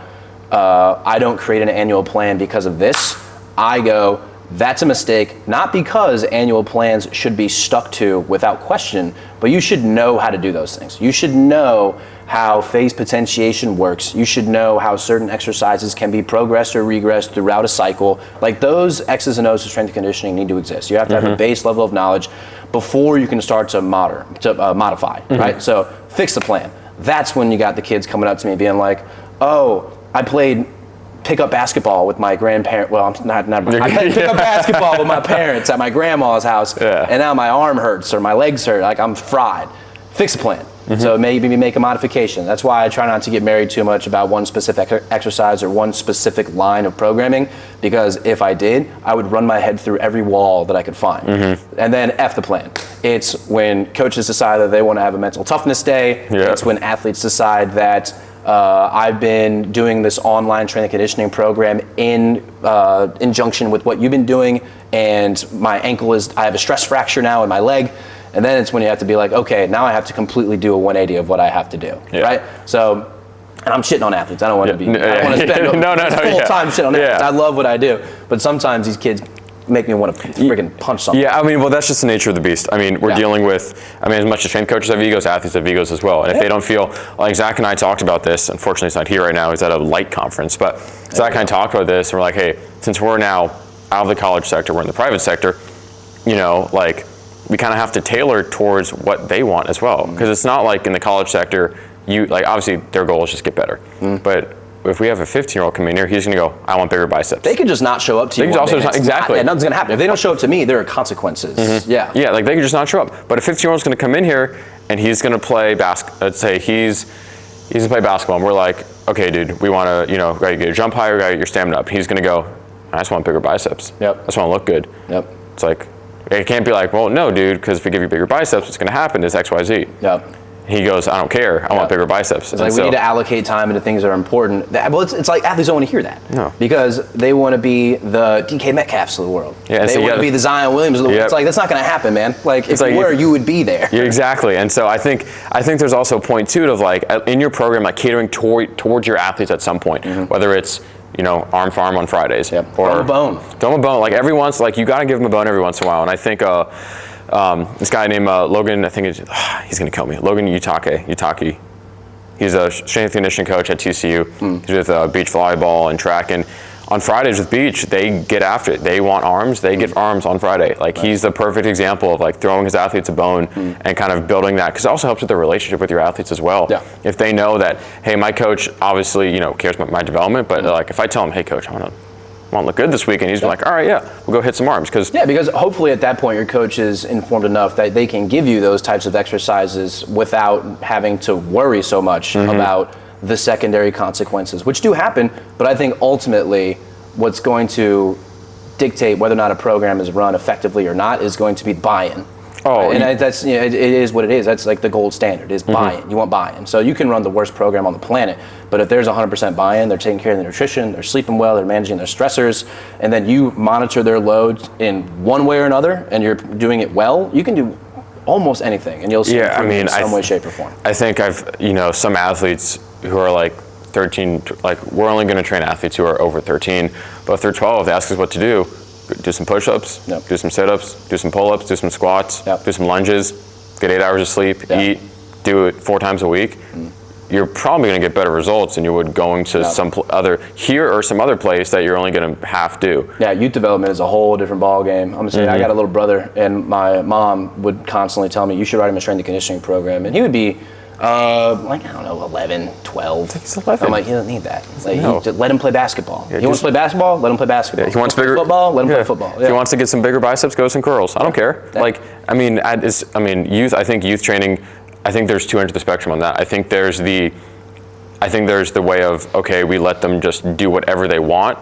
I don't create an annual plan because of this, I go, that's a mistake, not because annual plans should be stuck to without question, but you should know how to do those things. You should know how phase potentiation works. You should know how certain exercises can be progressed or regressed throughout a cycle. Like those X's and O's of strength and conditioning need to exist. You have to have a base level of knowledge before you can start to modify, right? So fix the plan. That's when you got the kids coming up to me being like, oh, I played pickup basketball with my grandparents. Well, I played pickup basketball with my parents at my grandma's house, and now my arm hurts or my legs hurt. Like I'm fried. Fix a plan. So maybe make a modification. That's why I try not to get married too much about one specific exercise or one specific line of programming, because if I did, I would run my head through every wall that I could find. And then F the plan. It's when coaches decide that they want to have a mental toughness day. It's when athletes decide that I've been doing this online strength and conditioning program in injunction with what you've been doing, and my ankle I have a stress fracture now in my leg. And then it's when you have to be like, okay, now I have to completely do a 180 of what I have to do, right? So, and I'm shitting on athletes. I don't want to be, I don't want to spend full time shitting on athletes. I love what I do. But sometimes these kids make me want to freaking punch something. Yeah, well, that's just the nature of the beast. We're dealing with, as much as strength coaches have egos, athletes have egos as well. And if they don't feel, like Zach and I talked about this, unfortunately he's not here right now, he's at a light conference, but Zach and I talked about this, and we're like, hey, since we're now out of the college sector, we're in the private sector, we kind of have to tailor towards what they want as well. Because it's not like in the college sector, obviously their goal is just get better. But if we have a 15-year-old come in here, he's going to go, I want bigger biceps. They could just not show up to you. They could also exactly. Nothing's going to happen. If they don't show up to me, there are consequences. Yeah, they could just not show up. But a 15-year-old's going to come in here and he's going to play let's say he's going to play basketball, and we're like, okay, dude, we want to, gotta get your jump higher, gotta get your stamina up. He's going to go, I just want bigger biceps. I just want to look good. It's like, it can't be like, well, no, dude, because if we give you bigger biceps, what's going to happen is X, Y, Z. He goes, I don't care. I want bigger biceps. It's like we need to allocate time into things that are important. Well, it's like athletes don't want to hear that. No. Because they want to be the DK Metcalfs of the world. Yeah, they want to be the Zion Williams of the world. It's like, that's not going to happen, man. Like, if you were, you would be there. Yeah, exactly. And so I think there's also a point, too, of like, in your program, like catering towards your athletes at some point, whether it's, arm for arm on Fridays. Or throw a bone. Throw 'em a bone. Like, you got to give them a bone every once in a while. And I think, this guy named Logan, I think he's going to kill me. Logan Utaki. He's a strength and conditioning coach at TCU. He's with beach volleyball and track. And on Fridays with beach, they get after it. They want arms. They get arms on Friday. Like, he's the perfect example of like throwing his athletes a bone and kind of building that, because it also helps with the relationship with your athletes as well. Yeah. If they know that, hey, my coach obviously cares about my development, but like if I tell him, hey, coach, I want to look good this week, and he's like, all right, we'll go hit some arms. Because hopefully at that point your coach is informed enough that they can give you those types of exercises without having to worry so much about the secondary consequences, which do happen. But I think ultimately what's going to dictate whether or not a program is run effectively or not is going to be buy-in. That's it is what it is. That's like the gold standard is buy-in. You want buy-in. So you can run the worst program on the planet, but if there's 100% buy-in, they're taking care of their nutrition, they're sleeping well, they're managing their stressors, and then you monitor their loads in one way or another, and you're doing it well, you can do almost anything, and you'll see improvement in some way, shape, or form. I think some athletes who are like 13, like we're only going to train athletes who are over 13, but if they're 12, they ask us what to do. Do some push-ups, do some sit-ups, do some pull-ups, do some squats, do some lunges, get 8 hours of sleep, eat, do it 4 times a week. You're probably going to get better results than you would going to some other place that you're only going to half do. Yeah, youth development is a whole different ball game. I'm gonna say I got a little brother, and my mom would constantly tell me, you should write him a strength and conditioning program, and he would be like, I don't know, 11, 12. He's 11. I'm like, he doesn't need that. Like, No. let him play basketball. Yeah, he wants to play basketball? Let him play basketball. He wants bigger football? Let him play football. If he wants to get some bigger biceps, go some curls. I don't care. Yeah. Like, youth. I think youth training. I think there's two ends of the spectrum on that. I think there's the way of, okay, we let them just do whatever they want,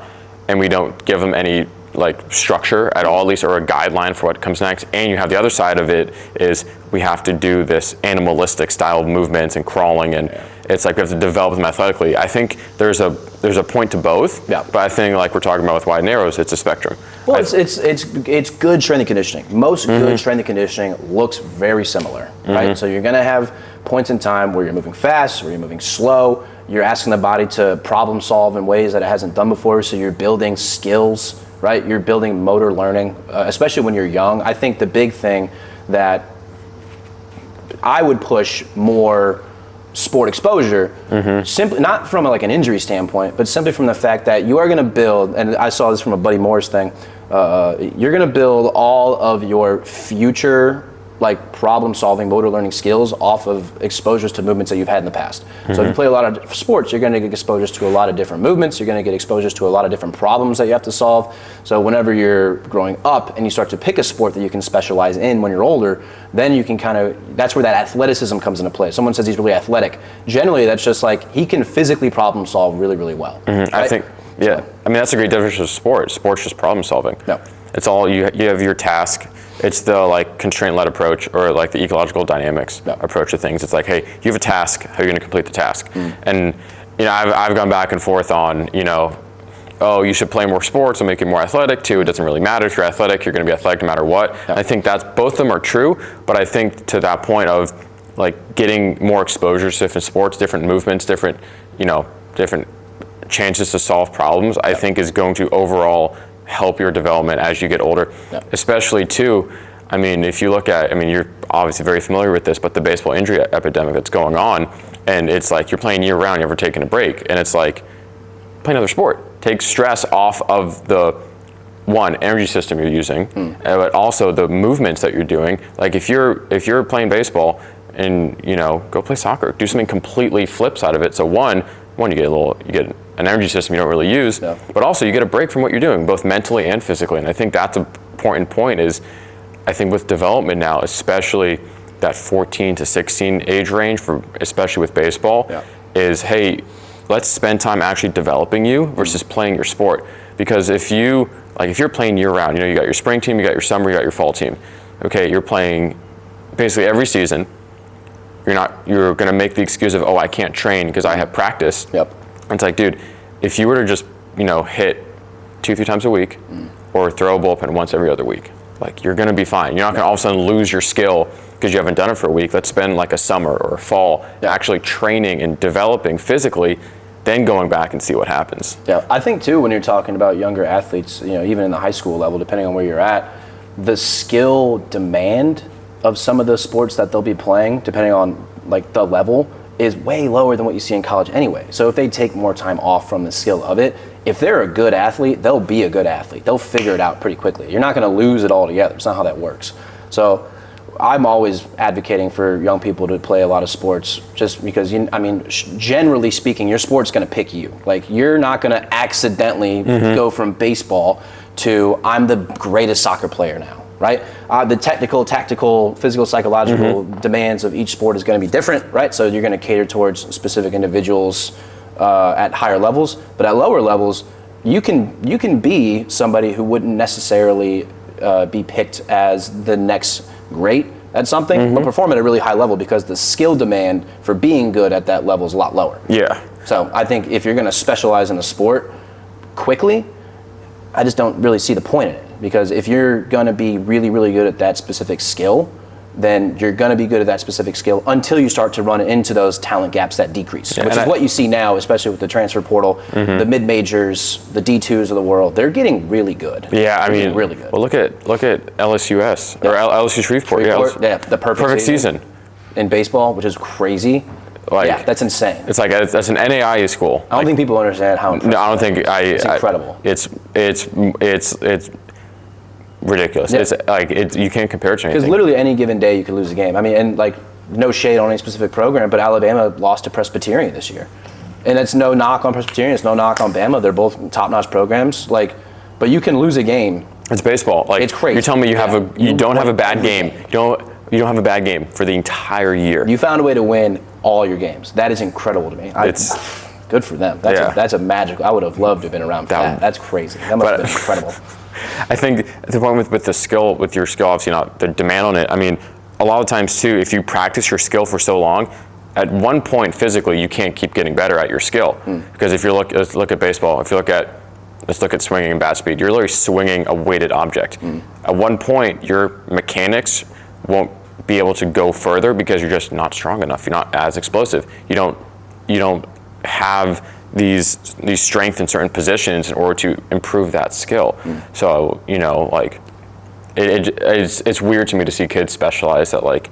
and we don't give them any like structure at all, at least, or a guideline for what comes next. And you have the other side of it is we have to do this animalistic style of movements and crawling, and it's like we have to develop them athletically. I think there's a point to both, but I think like we're talking about with wide and narrows, it's a spectrum. Well, it's good strength and conditioning. Most good strength and conditioning looks very similar, right? So you're gonna have points in time where you're moving fast, where you're moving slow. You're asking the body to problem solve in ways that it hasn't done before, so you're building skills, right? You're building motor learning, especially when you're young. I think the big thing that I would push more sport exposure, simply not from like an injury standpoint, but simply from the fact that you are going to build, and I saw this from a Buddy Morris thing, you're going to build all of your future like problem solving motor learning skills off of exposures to movements that you've had in the past. So if you play a lot of sports, you're going to get exposures to a lot of different movements, you're going to get exposures to a lot of different problems that you have to solve. So whenever you're growing up and you start to pick a sport that you can specialize in when you're older, then you can that's where that athleticism comes into play. Someone says he's really athletic. Generally that's just like he can physically problem solve really, really well. Right? I think, that's a great definition of sport. Sport's just problem solving. No. It's all, you have your task. It's the like constraint-led approach, or like the ecological dynamics approach to things. It's like, hey, you have a task, how are you going to complete the task? And I've gone back and forth on, oh, you should play more sports and make you more athletic too. It doesn't really matter if you're athletic, you're going to be athletic no matter what. I think both of them are true, but I think to that point of like getting more exposure to different sports, different movements, different chances to solve problems, I think is going to overall help your development as you get older, especially too. If you look at, you're obviously very familiar with this, but the baseball injury epidemic that's going on, and it's like you're playing year round, you're never taking a break, and it's like play another sport. Take stress off of the energy system you're using, but also the movements that you're doing. Like if you're playing baseball and go play soccer, do something completely flip side of it. So one you get an energy system you don't really use, but also you get a break from what you're doing, both mentally and physically. And I think that's an important point is, I think with development now, especially that 14 to 16 age range, especially with baseball, is, hey, let's spend time actually developing you versus playing your sport. Because if you're playing year round, you got your spring team, you got your summer, you got your fall team. Okay, you're playing basically every season. you're going to make the excuse of, oh, I can't train because I have practice. Yep. It's like, dude, if you were to just, hit 2-3 times a week or throw a bullpen once every other week, like, you're going to be fine. You're not going to all of a sudden lose your skill because you haven't done it for a week. Let's spend like a summer or a fall actually training and developing physically, then going back and see what happens. Yeah, I think too, when you're talking about younger athletes, even in the high school level, depending on where you're at, the skill demand of some of the sports that they'll be playing, depending on like the level, is way lower than what you see in college anyway. So if they take more time off from the skill of it, if they're a good athlete, they'll be a good athlete. They'll figure it out pretty quickly. You're not going to lose it all together. It's not how that works. So I'm always advocating for young people to play a lot of sports, just because, generally speaking, your sport's going to pick you. Like, you're not going to accidentally go from baseball to I'm the greatest soccer player now. Right? The technical, tactical, physical, psychological demands of each sport is going to be different, right? So you're going to cater towards specific individuals at higher levels, but at lower levels, you can be somebody who wouldn't necessarily be picked as the next great at something, but perform at a really high level because the skill demand for being good at that level is a lot lower. Yeah. So I think if you're going to specialize in a sport quickly, I just don't really see the point in it. Because if you're going to be really, really good at that specific skill, then you're going to be good at that specific skill until you start to run into those talent gaps that decrease, which is what you see now, especially with the transfer portal, the mid-majors, the D2s of the world. They're getting really good. Yeah, really good. Well, look at LSUS or LSU Shreveport. Yeah, the perfect season in baseball, which is crazy. Like, that's insane. It's like that's an NAIA school. I don't think people understand how impressive. No, I don't think it's incredible. It's ridiculous. Yeah. It's like you can't compare it to anything. Because literally any given day you could lose a game. And like, no shade on any specific program, but Alabama lost to Presbyterian this year, and it's no knock on Presbyterian. It's no knock on Bama. They're both top-notch programs. Like, but you can lose a game. It's baseball. Like, it's crazy. You're telling me you don't have a bad game. You don't have a bad game for the entire year. You found a way to win all your games. That is incredible to me. It's good for them. That's a magical. I would have loved to have been around for that. That's crazy. That must have been incredible. I think the point with the skill, with your skill, obviously not the demand on it. A lot of times too, if you practice your skill for so long, at one point physically you can't keep getting better at your skill. Because if let's look at baseball. Let's look at swinging and bat speed. You're literally swinging a weighted object. At one point, your mechanics won't be able to go further because you're just not strong enough. You're not as explosive. You don't have these strength in certain positions in order to improve that skill. So it's weird to me to see kids specialize at like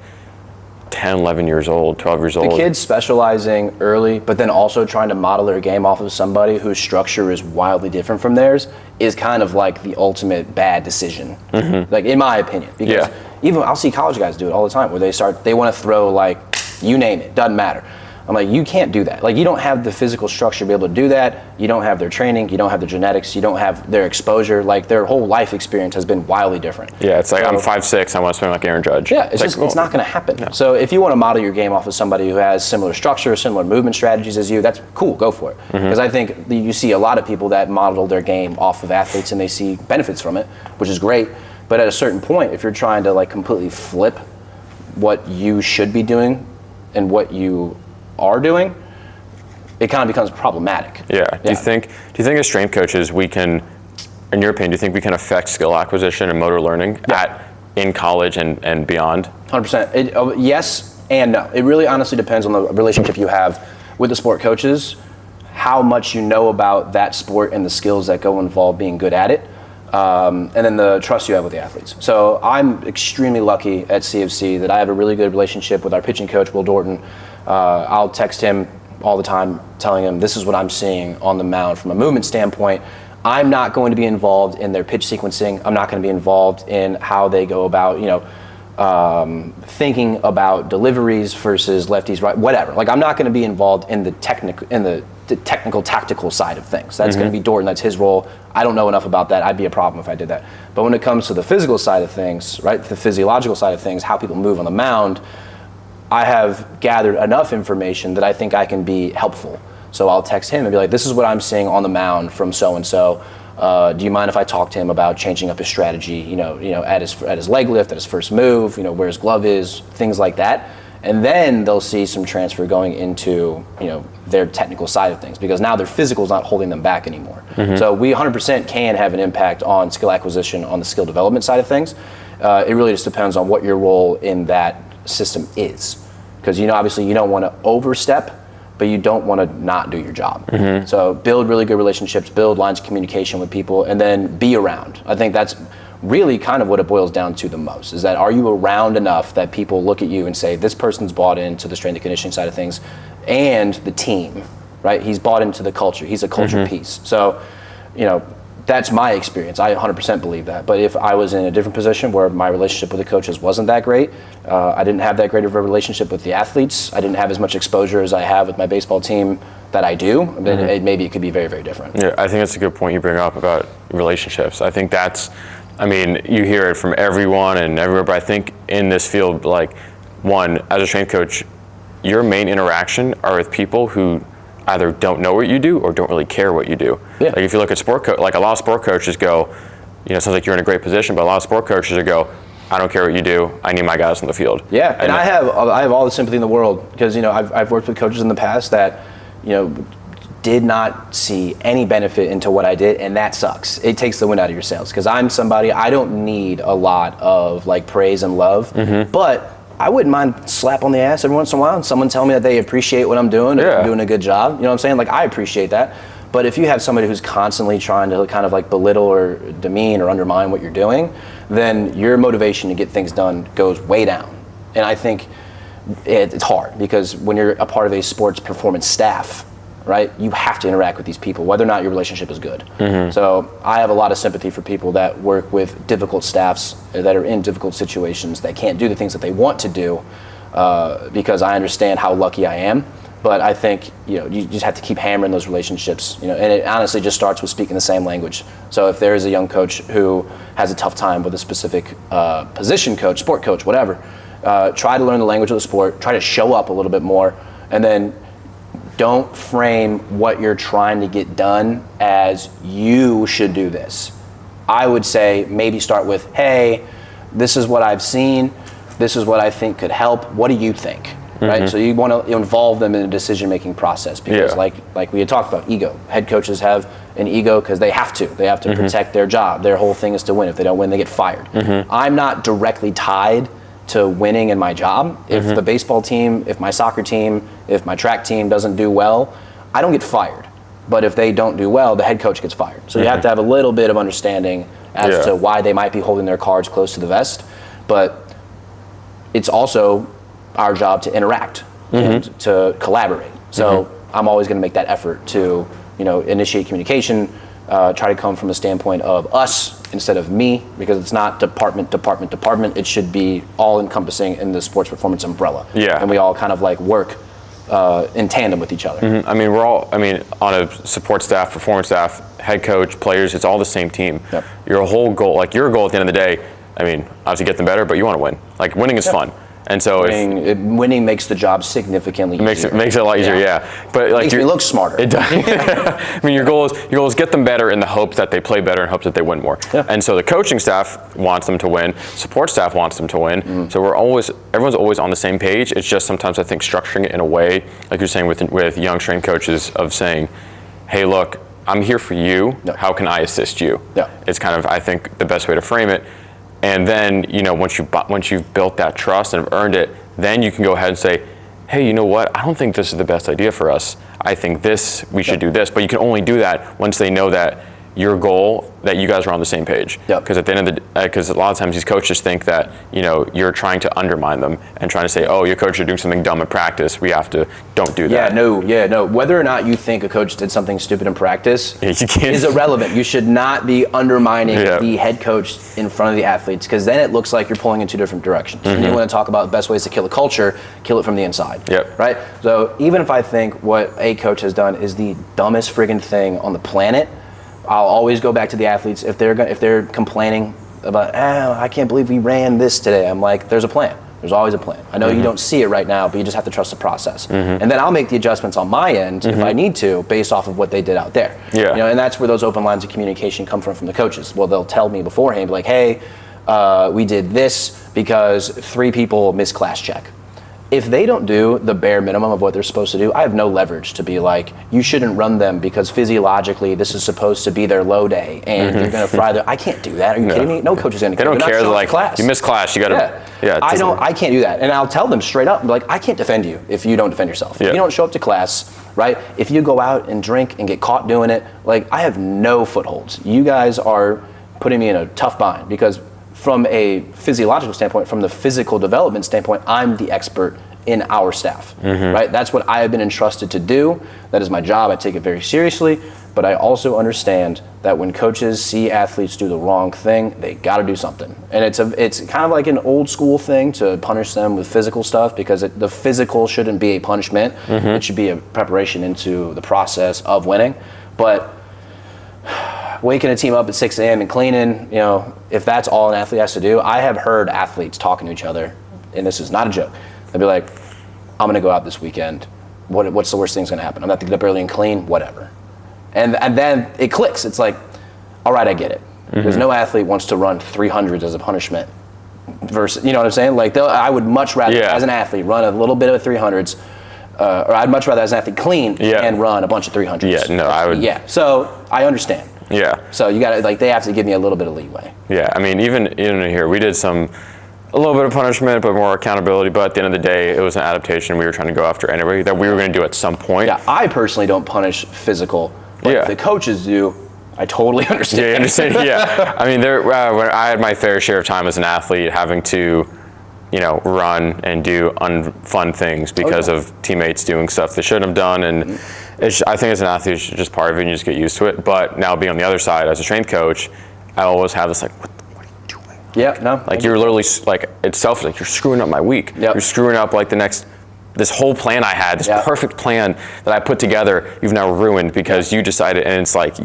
10, 11 years old, 12 years old. The kids specializing early, but then also trying to model their game off of somebody whose structure is wildly different from theirs is kind of like the ultimate bad decision, like in my opinion. Because even I'll see college guys do it all the time where they want to throw like, you name it, doesn't matter. I'm like, you can't do that. Like, you don't have the physical structure to be able to do that. You don't have their training. You don't have the genetics. You don't have their exposure. Like, their whole life experience has been wildly different. Yeah, it's like, I'm 5'6", I want to swing like Aaron Judge. Yeah, it's not going to happen. No. So if you want to model your game off of somebody who has similar structure, similar movement strategies as you, that's cool, go for it. Because I think you see a lot of people that model their game off of athletes and they see benefits from it, which is great. But at a certain point, if you're trying to like completely flip what you should be doing and what you are doing, it kind of becomes problematic. Yeah. Do you think as strength coaches we can, in your opinion, do you think we can affect skill acquisition and motor learning in college and beyond? 100%. Yes and no. It really honestly depends on the relationship you have with the sport coaches, how much you know about that sport and the skills that go involve being good at it, and then the trust you have with the athletes. So I'm extremely lucky at CFC that I have a really good relationship with our pitching coach, Will Dorton. I'll text him all the time telling him this is what I'm seeing on the mound from a movement standpoint. I'm not going to be involved in their pitch sequencing. I'm not going to be involved in how they go about, thinking about deliveries versus lefties, right, whatever. Like, I'm not going to be involved in the technical, tactical side of things. That's going to be Dorton. That's his role. I don't know enough about that. I'd be a problem if I did that. But when it comes to the physical side of things, right, the physiological side of things, how people move on the mound, I have gathered enough information that I think I can be helpful. So I'll text him and be like, this is what I'm seeing on the mound from so-and-so. Do you mind if I talk to him about changing up his strategy, at his leg lift, at his first move, where his glove is, things like that. And then they'll see some transfer going into, their technical side of things, because now their physical is not holding them back anymore. So we 100% can have an impact on skill acquisition on the skill development side of things. It really just depends on what your role in that system is. Because, obviously you don't want to overstep, but you don't want to not do your job. So build really good relationships, build lines of communication with people, and then be around. I think that's really kind of what it boils down to the most, is that are you around enough that people look at you and say, this person's bought into the strength and conditioning side of things and the team, right? He's bought into the culture. He's a culture piece. So, that's my experience. I 100% believe that. But if I was in a different position where my relationship with the coaches wasn't that great, I didn't have that great of a relationship with the athletes, I didn't have as much exposure as I have with my baseball team that I do, then maybe it could be very, very different. Yeah, I think that's a good point you bring up about relationships. I think you hear it from everyone and everywhere, but I think in this field, one, as a strength coach, your main interaction are with people who either don't know what you do or don't really care what you do. Yeah. If you look at a lot of sport coaches go, it sounds like you're in a great position, but a lot of sport coaches go, I don't care what you do, I need my guys on the field. Yeah, and I have all the sympathy in the world, because I've worked with coaches in the past that did not see any benefit into what I did, and that sucks. It takes the wind out of your sails, because I'm somebody, I don't need a lot of praise and love, but I wouldn't mind slap on the ass every once in a while and someone tell me that they appreciate what I'm doing, and I'm doing a good job. You know what I'm saying? I appreciate that. But if you have somebody who's constantly trying to kind of belittle or demean or undermine what you're doing, then your motivation to get things done goes way down. And I think it's hard, because when you're a part of a sports performance staff, right, you have to interact with these people, whether or not your relationship is good. So I have a lot of sympathy for people that work with difficult staffs, that are in difficult situations, that can't do the things that they want to do, because I understand how lucky I am. But I think you just have to keep hammering those relationships, and it honestly just starts with speaking the same language. So if there is a young coach who has a tough time with a specific position coach, sport coach, whatever, try to learn the language of the sport, try to show up a little bit more, and then don't frame what you're trying to get done as you should do this. I would say maybe start with, hey, this is what I've seen, this is what I think could help, what do you think? Right? So you want to involve them in the decision-making process, because like we had talked about, ego. Head coaches have an ego because they have to protect their job. Their whole thing is to win. If they don't win, they get fired. I'm not directly tied to winning in my job. If the baseball team, if my soccer team, if my track team doesn't do well, I don't get fired. But if they don't do well, the head coach gets fired. So you have to have a little bit of understanding as to why they might be holding their cards close to the vest. But it's also our job to interact and to collaborate. So I'm always going to make that effort to, initiate communication, try to come from a standpoint of us instead of me, because it's not department. It should be all encompassing in the sports performance umbrella. Yeah. And we all kind of work in tandem with each other. We're all, on a support staff, performance staff, head coach, players, it's all the same team. Yep. Your whole goal, your goal at the end of the day, obviously get them better, but you want to win. Winning is fun. And so winning makes the job significantly easier. Makes it a lot easier, But makes me look smarter. It does. Your goal is get them better in the hopes that they play better and hopes that they win more. Yeah. And so the coaching staff wants them to win. Support staff wants them to win. So everyone's always on the same page. It's just sometimes I think structuring it in a way, like you're saying with young strength coaches, of saying, hey, look, I'm here for you. Yeah. How can I assist you? Yeah. It's kind of, I think, the best way to frame it. And then, once you've built that trust and have earned it, then you can go ahead and say, hey, you know what? I don't think this is the best idea for us. I think we should do this. But you can only do that once they know that your goal, that you guys are on the same page. Because at the end of because a lot of times these coaches think that, you're trying to undermine them and trying to say, oh, your coach are doing something dumb in practice. Don't do that. No. Whether or not you think a coach did something stupid in practice is irrelevant. You should not be undermining the head coach in front of the athletes, because then it looks like you're pulling in two different directions. And you want to talk about the best ways to kill a culture, kill it from the inside. Yep. Right? So even if I think what a coach has done is the dumbest friggin' thing on the planet, I'll always go back to the athletes. If they're complaining about, I can't believe we ran this today, I'm like, there's a plan. There's always a plan. I know you don't see it right now, but you just have to trust the process. And then I'll make the adjustments on my end if I need to, based off of what they did out there. Yeah. And that's where those open lines of communication come from the coaches. Well, they'll tell me beforehand, like, hey, we did this because 3 people missed class check. if they don't do the bare minimum of what they're supposed to do, I have no leverage to be like, you shouldn't run them because physiologically this is supposed to be their low day and you're going to fry them. I can't do that. Are you kidding me? No coach is going to care. They don't care. They're like, class. You miss class, you got to. Yeah. I can't do that. And I'll tell them straight up, like, I can't defend you if you don't defend yourself. If you don't show up to class, right? If you go out and drink and get caught doing it, like, I have no footholds. You guys are putting me in a tough bind because from a physiological standpoint, from the physical development standpoint, I'm the expert in our staff, right? That's what I have been entrusted to do. That is my job. I take it very seriously, but I also understand that when coaches see athletes do the wrong thing, they got to do something. And it's kind of like an old school thing to punish them with physical stuff because the physical shouldn't be a punishment. It should be a preparation into the process of winning. But waking a team up at 6 a.m. and cleaning, if that's all an athlete has to do, I have heard athletes talking to each other, and this is not a joke. They'll be like, I'm going to go out this weekend. What's the worst thing that's going to happen? I'm going to have to get up early and clean, whatever. And then it clicks. It's like, all right, I get it. Because no athlete wants to run 300s as a punishment. Versus, you know what I'm saying? Like, I would much rather, as an athlete, run a little bit of 300s, or I'd much rather as an athlete clean and run a bunch of 300s. Yeah, no, I would. Yeah, so I understand. Yeah. So you got to, like, they have to give me a little bit of leeway. Yeah, I mean, even here, we did a little bit of punishment, but more accountability. But at the end of the day, it was an adaptation we were trying to go after anyway, that we were going to do at some point. Yeah, I personally don't punish physical, but if the coaches do, I totally understand. Yeah, you understand. Yeah, I mean, when I had my fair share of time as an athlete, having to, run and do unfun things because of teammates doing stuff they shouldn't have done, and I think as an athlete, it's just part of it, and you just get used to it. But now being on the other side as a strength coach, I always have this like, what are you doing? Yeah, no. Like you're literally like, it's selfish. Like you're screwing up my week. Yep. You're screwing up like this whole plan I had, this perfect plan that I put together, you've now ruined because you decided, and it's like.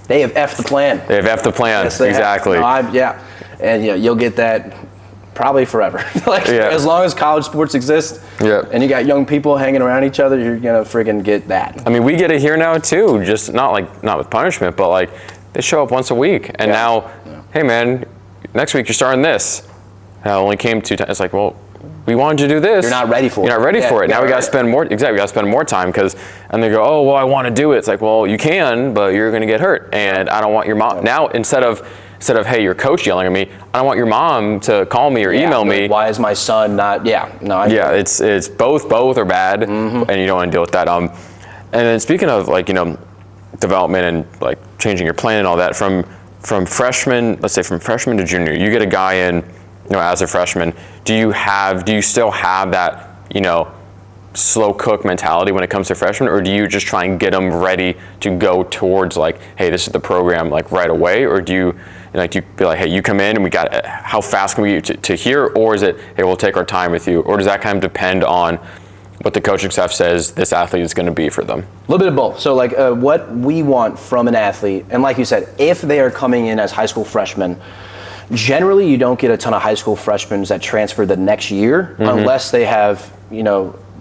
They have F'd the plan. They have F'd the plan, yes, exactly. And you'll get that probably forever. As long as college sports exist, and you got young people hanging around each other, you're gonna friggin' get that. I mean, we get it here now too. Just not with punishment, but like they show up once a week, and now, hey man, next week you're starting this. I only came 2 times. It's like, well, we wanted you to do this. You're not ready for it. You're not ready for it. Now we got to spend more. Exactly, we got to spend more time and they go, oh, well, I want to do it. It's like, well, you can, but you're going to get hurt, and I don't want your mom. Now instead of hey, your coach yelling at me, I don't want your mom to call me or email me. Why is my son not? It's both are bad, and you don't want to deal with that. And then speaking of development and like changing your plan and all that from freshman, let's say from freshman to junior, you get a guy in. As a freshman, do you still have that, slow cook mentality when it comes to freshmen, or do you just try and get them ready to go towards like, hey, this is the program like right away, or do you be like, hey, you come in and we got, how fast can we get to here, or is it, hey, we'll take our time with you, or does that kind of depend on what the coaching staff says this athlete is going to be for them? A little bit of both. So like what we want from an athlete, and like you said, if they are coming in as high school freshmen, generally, you don't get a ton of high school freshmen that transfer the next year unless they have,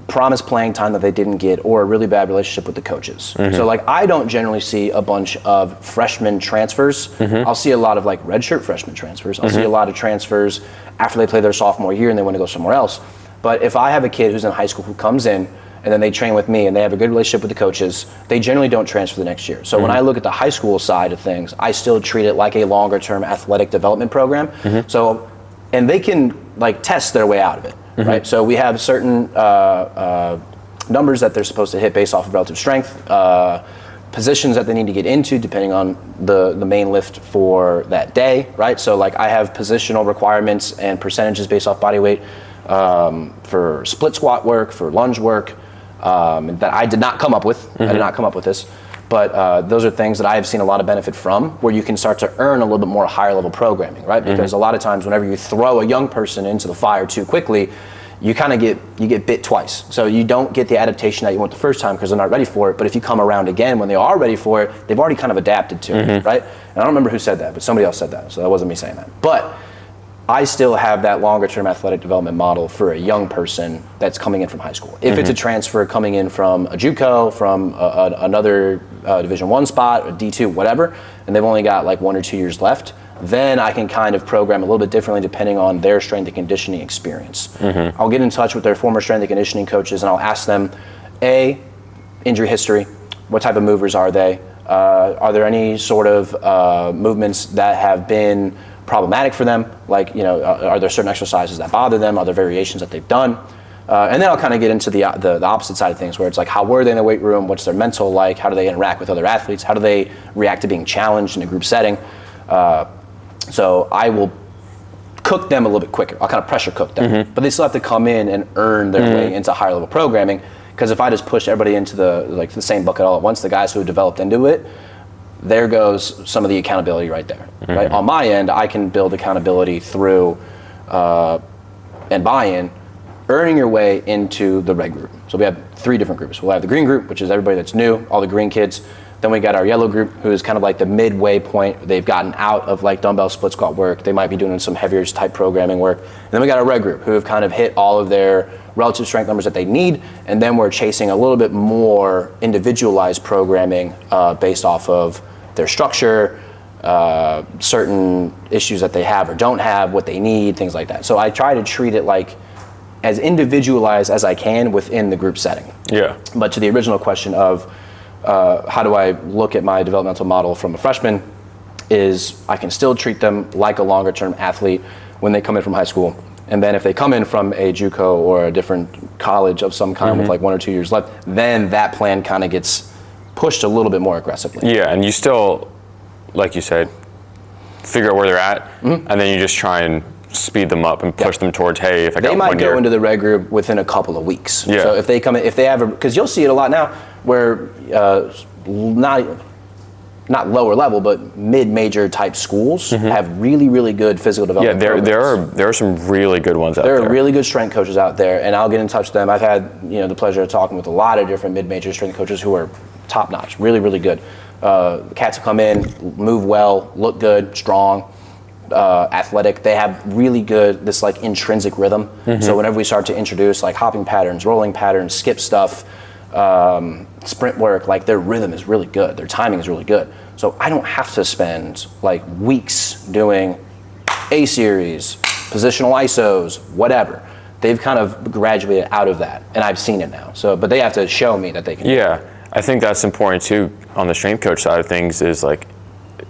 promised playing time that they didn't get or a really bad relationship with the coaches. So like I don't generally see a bunch of freshman transfers. I'll see a lot of like redshirt freshman transfers. I'll see a lot of transfers after they play their sophomore year and they want to go somewhere else. But if I have a kid who's in high school who comes in and then they train with me and they have a good relationship with the coaches, they generally don't transfer the next year. So when I look at the high school side of things, I still treat it like a longer term athletic development program. So, and they can like test their way out of it, right? So we have certain numbers that they're supposed to hit based off of relative strength, positions that they need to get into depending on the main lift for that day, right? So like I have positional requirements and percentages based off body weight for split squat work, for lunge work, that I did not come up with. I did not come up with this, but those are things that I have seen a lot of benefit from, where you can start to earn a little bit more higher level programming, right? Because a lot of times whenever you throw a young person into the fire too quickly, you kind of get bit twice. So you don't get the adaptation that you want the first time because they're not ready for it. But if you come around again when they are ready for it, they've already kind of adapted to it, right? And I don't remember who said that, but somebody else said that. So that wasn't me saying that. But I still have that longer term athletic development model for a young person that's coming in from high school. If it's a transfer coming in from a JUCO, from another Division I spot, a D2, whatever, and they've only got like 1 or 2 years left, then I can kind of program a little bit differently depending on their strength and conditioning experience. I'll get in touch with their former strength and conditioning coaches and I'll ask them, A, injury history, what type of movers are they? Are there any sort of movements that have been problematic for them? Like, are there certain exercises that bother them? Are there variations that they've done? And then I'll kind of get into the opposite side of things, where it's like, how were they in the weight room? What's their mental like? How do they interact with other athletes? How do they react to being challenged in a group setting? So I will cook them a little bit quicker. I'll kind of pressure cook them, but they still have to come in and earn their way into higher level programming. Because if I just push everybody into the same bucket all at once, the guys who have developed into it, there goes some of the accountability right there. Right? On my end, I can build accountability through and buy-in, earning your way into the red group. So we have 3 different groups. We'll have the green group, which is everybody that's new, all the green kids. Then we got our yellow group, who is kind of like the midway point. They've gotten out of like dumbbell split squat work. They might be doing some heavier type programming work. And then we got our red group, who have kind of hit all of their relative strength numbers that they need. And then we're chasing a little bit more individualized programming based off of their structure, certain issues that they have or don't have, what they need, things like that. So I try to treat it like as individualized as I can within the group setting. Yeah. But to the original question of how do I look at my developmental model from a freshman, is I can still treat them like a longer term athlete when they come in from high school. And then if they come in from a JUCO or a different college of some kind with like 1 or 2 years left, then that plan kind of gets pushed a little bit more aggressively. Yeah, and you still, like you said, figure out where they're at, and then you just try and speed them up and push them towards, hey, if I got 1 year. They might go into the red group within a couple of weeks. Yeah. So if they come in, if they have because you'll see it a lot now where not lower level, but mid-major type schools have really, really good physical development programs. There are some really good ones out there. There are really good strength coaches out there, and I'll get in touch with them. I've had the pleasure of talking with a lot of different mid-major strength coaches who are top-notch, really, really good. Cats who come in, move well, look good, strong, athletic. They have really good this like intrinsic rhythm. So whenever we start to introduce like hopping patterns, rolling patterns, skip stuff, sprint work, like their rhythm is really good, their timing is really good. So I don't have to spend like weeks doing A series, positional isos, whatever. They've kind of graduated out of that, and I've seen it now. So, but they have to show me that they can. Yeah, I think that's important too on the strength coach side of things. Is like,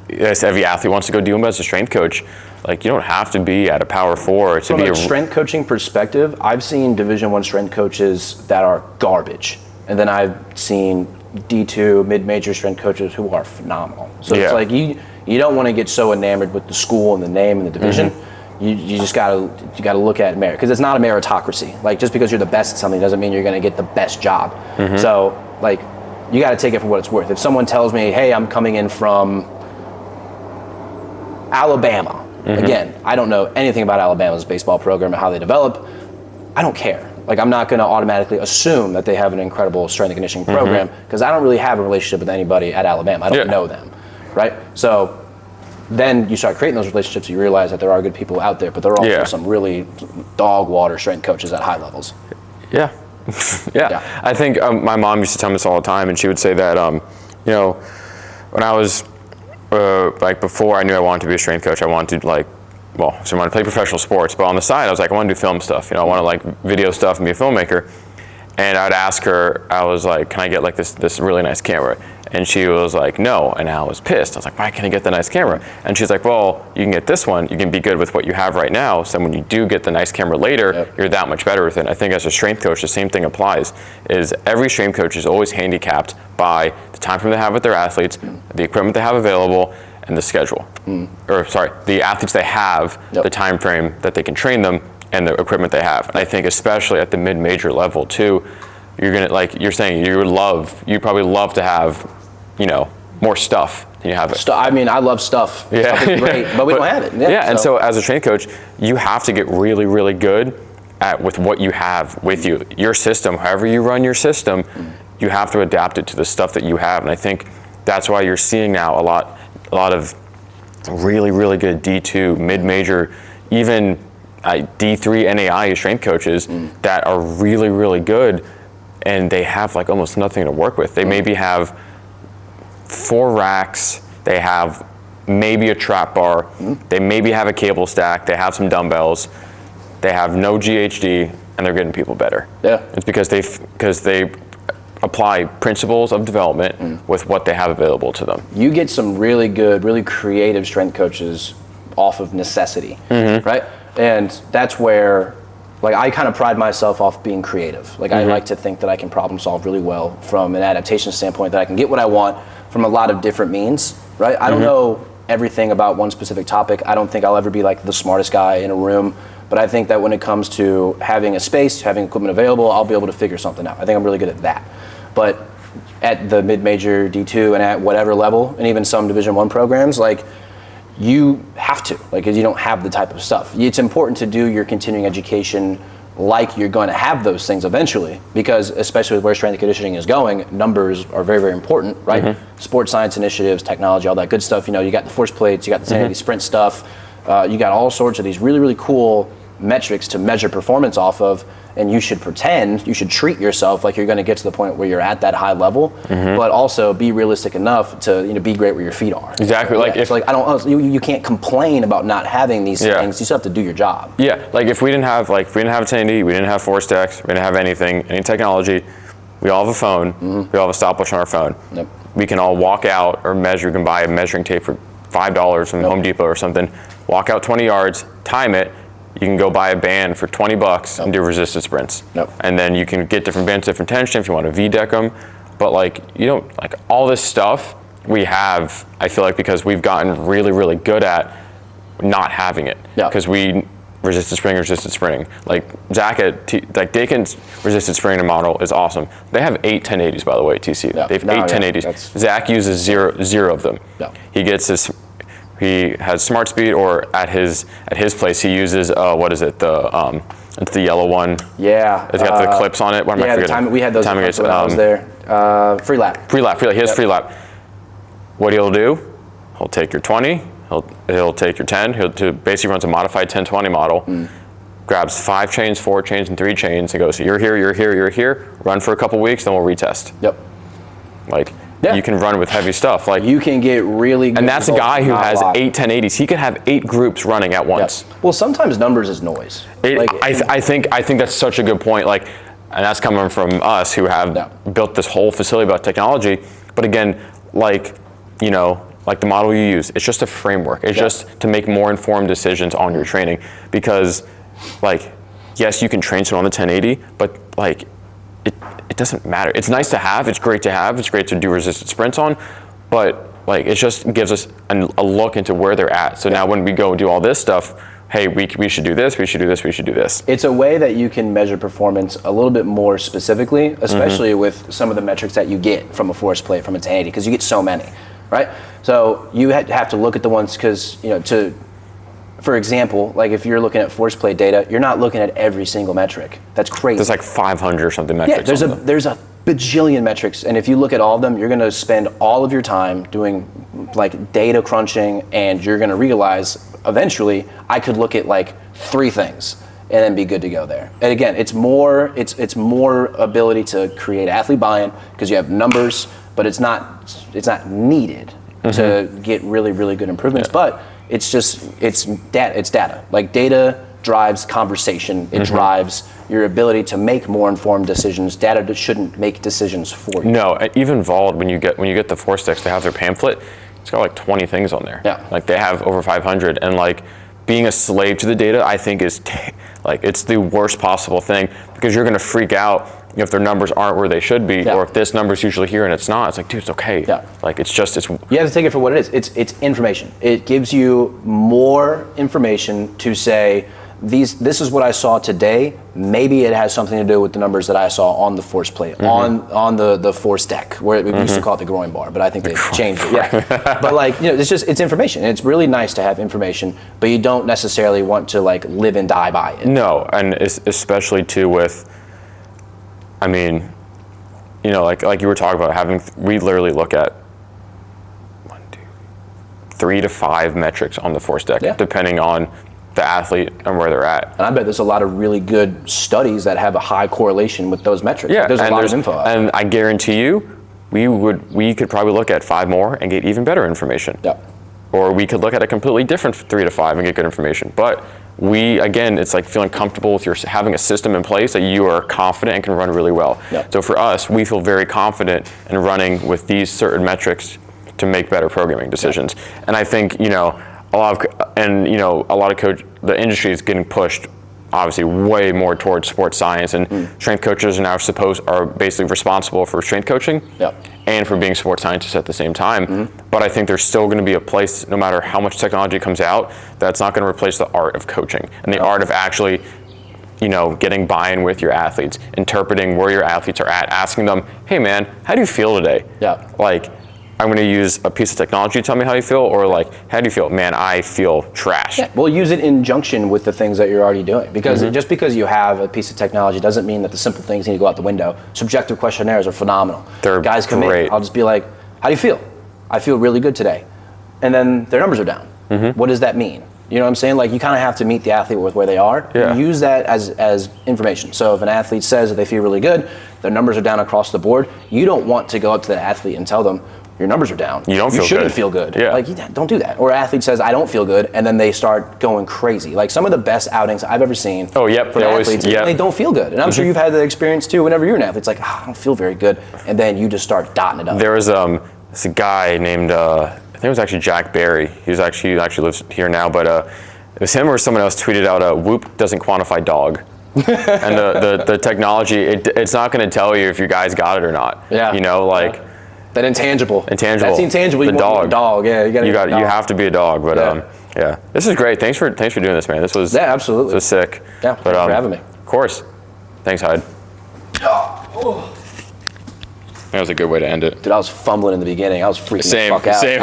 yes, every athlete wants to go do them as a strength coach. Like, you don't have to be at a power 4 to be a strength coaching perspective. I've seen Division I strength coaches that are garbage. And then I've seen D2 mid-major strength coaches who are phenomenal. So it's like you don't want to get so enamored with the school and the name and the division. You just gotta look at merit, because it's not a meritocracy. Like, just because you're the best at something doesn't mean you're going to get the best job. So like, you got to take it for what it's worth. If someone tells me, hey, I'm coming in from Alabama, again, I don't know anything about Alabama's baseball program and how they develop. I don't care. Like, I'm not going to automatically assume that they have an incredible strength and conditioning program, because I don't really have a relationship with anybody at Alabama. I don't know them, right? So then you start creating those relationships, you realize that there are good people out there, but there are also some really dog water strength coaches at high levels. Yeah. I think my mom used to tell me this all the time, and she would say that, when I was, like, before I knew I wanted to be a strength coach, I wanted to, like, so I wanted to play professional sports, but on the side I was like, I want to do film stuff. I want to like video stuff and be a filmmaker. And I'd ask her, I was like, can I get like this really nice camera? And she was like, no. And I was pissed. I was like, why can't I get the nice camera? And she's like, well, you can get this one. You can be good with what you have right now. So when you do get the nice camera later, you're that much better with it. And I think as a strength coach, the same thing applies. Is every strength coach is always handicapped by the time frame they have with their athletes, the equipment they have available, and the schedule. The athletes they have, the time frame that they can train them, and the equipment they have. And I think especially at the mid-major level too, you're gonna, like you're saying, you probably love to have, more stuff than you have it. I mean, I love stuff. Yeah. Stuff is great, but we don't have it. And so as a strength coach, you have to get really, really good with what you have with you. Your system, however you run your system, you have to adapt it to the stuff that you have. And I think that's why you're seeing now a lot of really, really good D2, mid-major, even D3 NAI strength coaches that are really, really good, and they have like almost nothing to work with. They maybe have 4 racks, they have maybe a trap bar, they maybe have a cable stack, they have some dumbbells, they have no GHD, and they're getting people better. Yeah. It's because they apply principles of development with what they have available to them. You get some really good, really creative strength coaches off of necessity, right? And that's where, like, I kind of pride myself off being creative. Like, I like to think that I can problem solve really well from an adaptation standpoint, that I can get what I want from a lot of different means, right? I don't know everything about one specific topic. I don't think I'll ever be like the smartest guy in a room, but I think that when it comes to having a space, having equipment available, I'll be able to figure something out. I think I'm really good at that. But at the mid-major D2 and at whatever level, and even some Division I programs, like, you have to, like, 'cause you don't have the type of stuff. It's important to do your continuing education like you're going to have those things eventually, because especially with where strength and conditioning is going, numbers are very, very important, right? Sports science initiatives, technology, all that good stuff. You know, you got the force plates, you got the 1080 sprint stuff, you got all sorts of these really, really cool metrics to measure performance off of, and you should treat yourself like you're going to get to the point where you're at that high level, but also be realistic enough to, you know, be great where your feet are. Exactly. Like, if, like, I don't, you can't complain about not having these things. You still have to do your job. Yeah. Like, if we didn't have 1080, we didn't have force stacks, we didn't have anything, any technology, we all have a phone, we all have a stopwatch on our phone. Yep. We can all walk out or measure. You can buy a measuring tape for $5 from Home Depot or something, walk out 20 yards, time it. You can go buy a band for $20 and do resisted sprints. And then you can get different bands, different tension if you want to V-deck them. But, like, you don't, like, all this stuff we have, I feel like, because we've gotten really, really good at not having it. Because we resisted sprinting. Like, Zach like Dakin's resisted sprinting model is awesome. They have 8 1080s, by the way, at TCU. They have 8 1080s. Zach uses zero of them. He has smart speed, or at his place he uses it's the yellow one. Yeah. It's got the clips on it. What am I forgetting? We had those when I was there. Free lap. Free lap. He has free lap. What he'll do? He'll take your 20. He'll take your 10. He'll basically runs a modified 10-20 model. Grabs 5 chains, 4 chains, and 3 chains, and goes, you're here, you're here, you're here. Run for a couple weeks, then we'll retest. Like. You can run with heavy stuff. Like, you can get really good. And that's a guy who has 8 1080s. He could have 8 groups running at once. Well, sometimes numbers is noise. I think that's such a good point. Like, and that's coming from us who have built this whole facility about technology. But again, like, you know, like the model you use, it's just a framework. It's just to make more informed decisions on your training. Because, like, yes, you can train someone on the 1080, but, like, it doesn't matter. It's nice to have. It's great to have. It's great to do resisted sprints on, but, like, it just gives us a look into where they're at. So now when we go and do all this stuff, hey, we should do this. We should do this. We should do this. It's a way that you can measure performance a little bit more specifically, especially with some of the metrics that you get from a force plate, from a 1080, because you get so many, right? So you have to look at the ones, because, you know, for example, like, if you're looking at force plate data, you're not looking at every single metric. That's crazy. There's like 500 or something metrics. Yeah, there's a bajillion metrics, and if you look at all of them, you're going to spend all of your time doing, like, data crunching, and you're going to realize eventually I could look at, like, 3 things and then be good to go there. And again, it's more ability to create athlete buy-in, because you have numbers, but it's not needed to get really, really good improvements. But it's data. Like, data drives conversation. It drives your ability to make more informed decisions. Data shouldn't make decisions for you. No, even Vald, when you get the force decks, they have their pamphlet. It's got like 20 things on there. Like, they have over 500, and, like, being a slave to the data, I think is it's the worst possible thing, because you're going to freak out if their numbers aren't where they should be, or if this number's usually here and it's not. It's like, dude, it's okay. Like, it's you have to take it for what it is. It's information. It gives you more information to say, this is what I saw today. Maybe it has something to do with the numbers that I saw on the force plate, on the force deck, where we used to call it the groin bar, but I think they changed it. But, like, you know, it's information. It's really nice to have information, but you don't necessarily want to, like, live and die by it. No, and especially too with, I mean, you know, like you were talking about, we literally look at 3 to 5 metrics on the force deck, depending on the athlete and where they're at. And I bet there's a lot of really good studies that have a high correlation with those metrics. There's a lot of info out there. And I guarantee you, we could probably look at 5 more and get even better information. or we could look at a completely different 3 to 5 and get good information. But again, it's like feeling comfortable with having a system in place that you are confident and can run really well. Yeah. So for us, we feel very confident in running with these certain metrics to make better programming decisions. Yeah. And I think, a lot of the industry is getting pushed obviously way more towards sports science, and strength coaches are basically responsible for strength coaching and for being sports scientists at the same time. But I think there's still going to be a place, no matter how much technology comes out, that's not going to replace the art of coaching and the art of actually getting buy-in with your athletes, interpreting where your athletes are at, asking them, hey man, how do you feel today? Yeah. Like, I'm going to use a piece of technology to tell me how you feel, or like, how do you feel? Man, I feel trash. Yeah. Well, use it in junction with the things that you're already doing, because just because you have a piece of technology doesn't mean that the simple things need to go out the window. Subjective questionnaires are phenomenal. Guys come in, I'll just be like, how do you feel? I feel really good today. And then their numbers are down. What does that mean? You know what I'm saying? Like, you kind of have to meet the athlete with where they are. Yeah. Use that as information. So if an athlete says that they feel really good, their numbers are down across the board, you don't want to go up to that athlete and tell them, your numbers are down. You shouldn't feel good. Yeah. Like, don't do that. Or an athlete says, I don't feel good, and then they start going crazy. Like, some of the best outings I've ever seen from athletes, they don't feel good. And I'm sure you've had the experience too whenever you're an athlete. It's like, I don't feel very good. And then you just start dotting it up. There was this guy named, I think it was actually Jack Barry. He actually lives here now, but it was him or someone else tweeted out, Whoop doesn't quantify dog. And the technology, it's not going to tell you if your guys got it or not. Yeah. That intangible. That's intangible. The dog. Dog. Yeah, you have to be a dog. But this is great. Thanks for doing this, man. This was absolutely. This was sick. Yeah, thanks for having me. Of course. Thanks, Hyde. That was a good way to end it. Dude, I was fumbling in the beginning. I was freaking the fuck out. Same.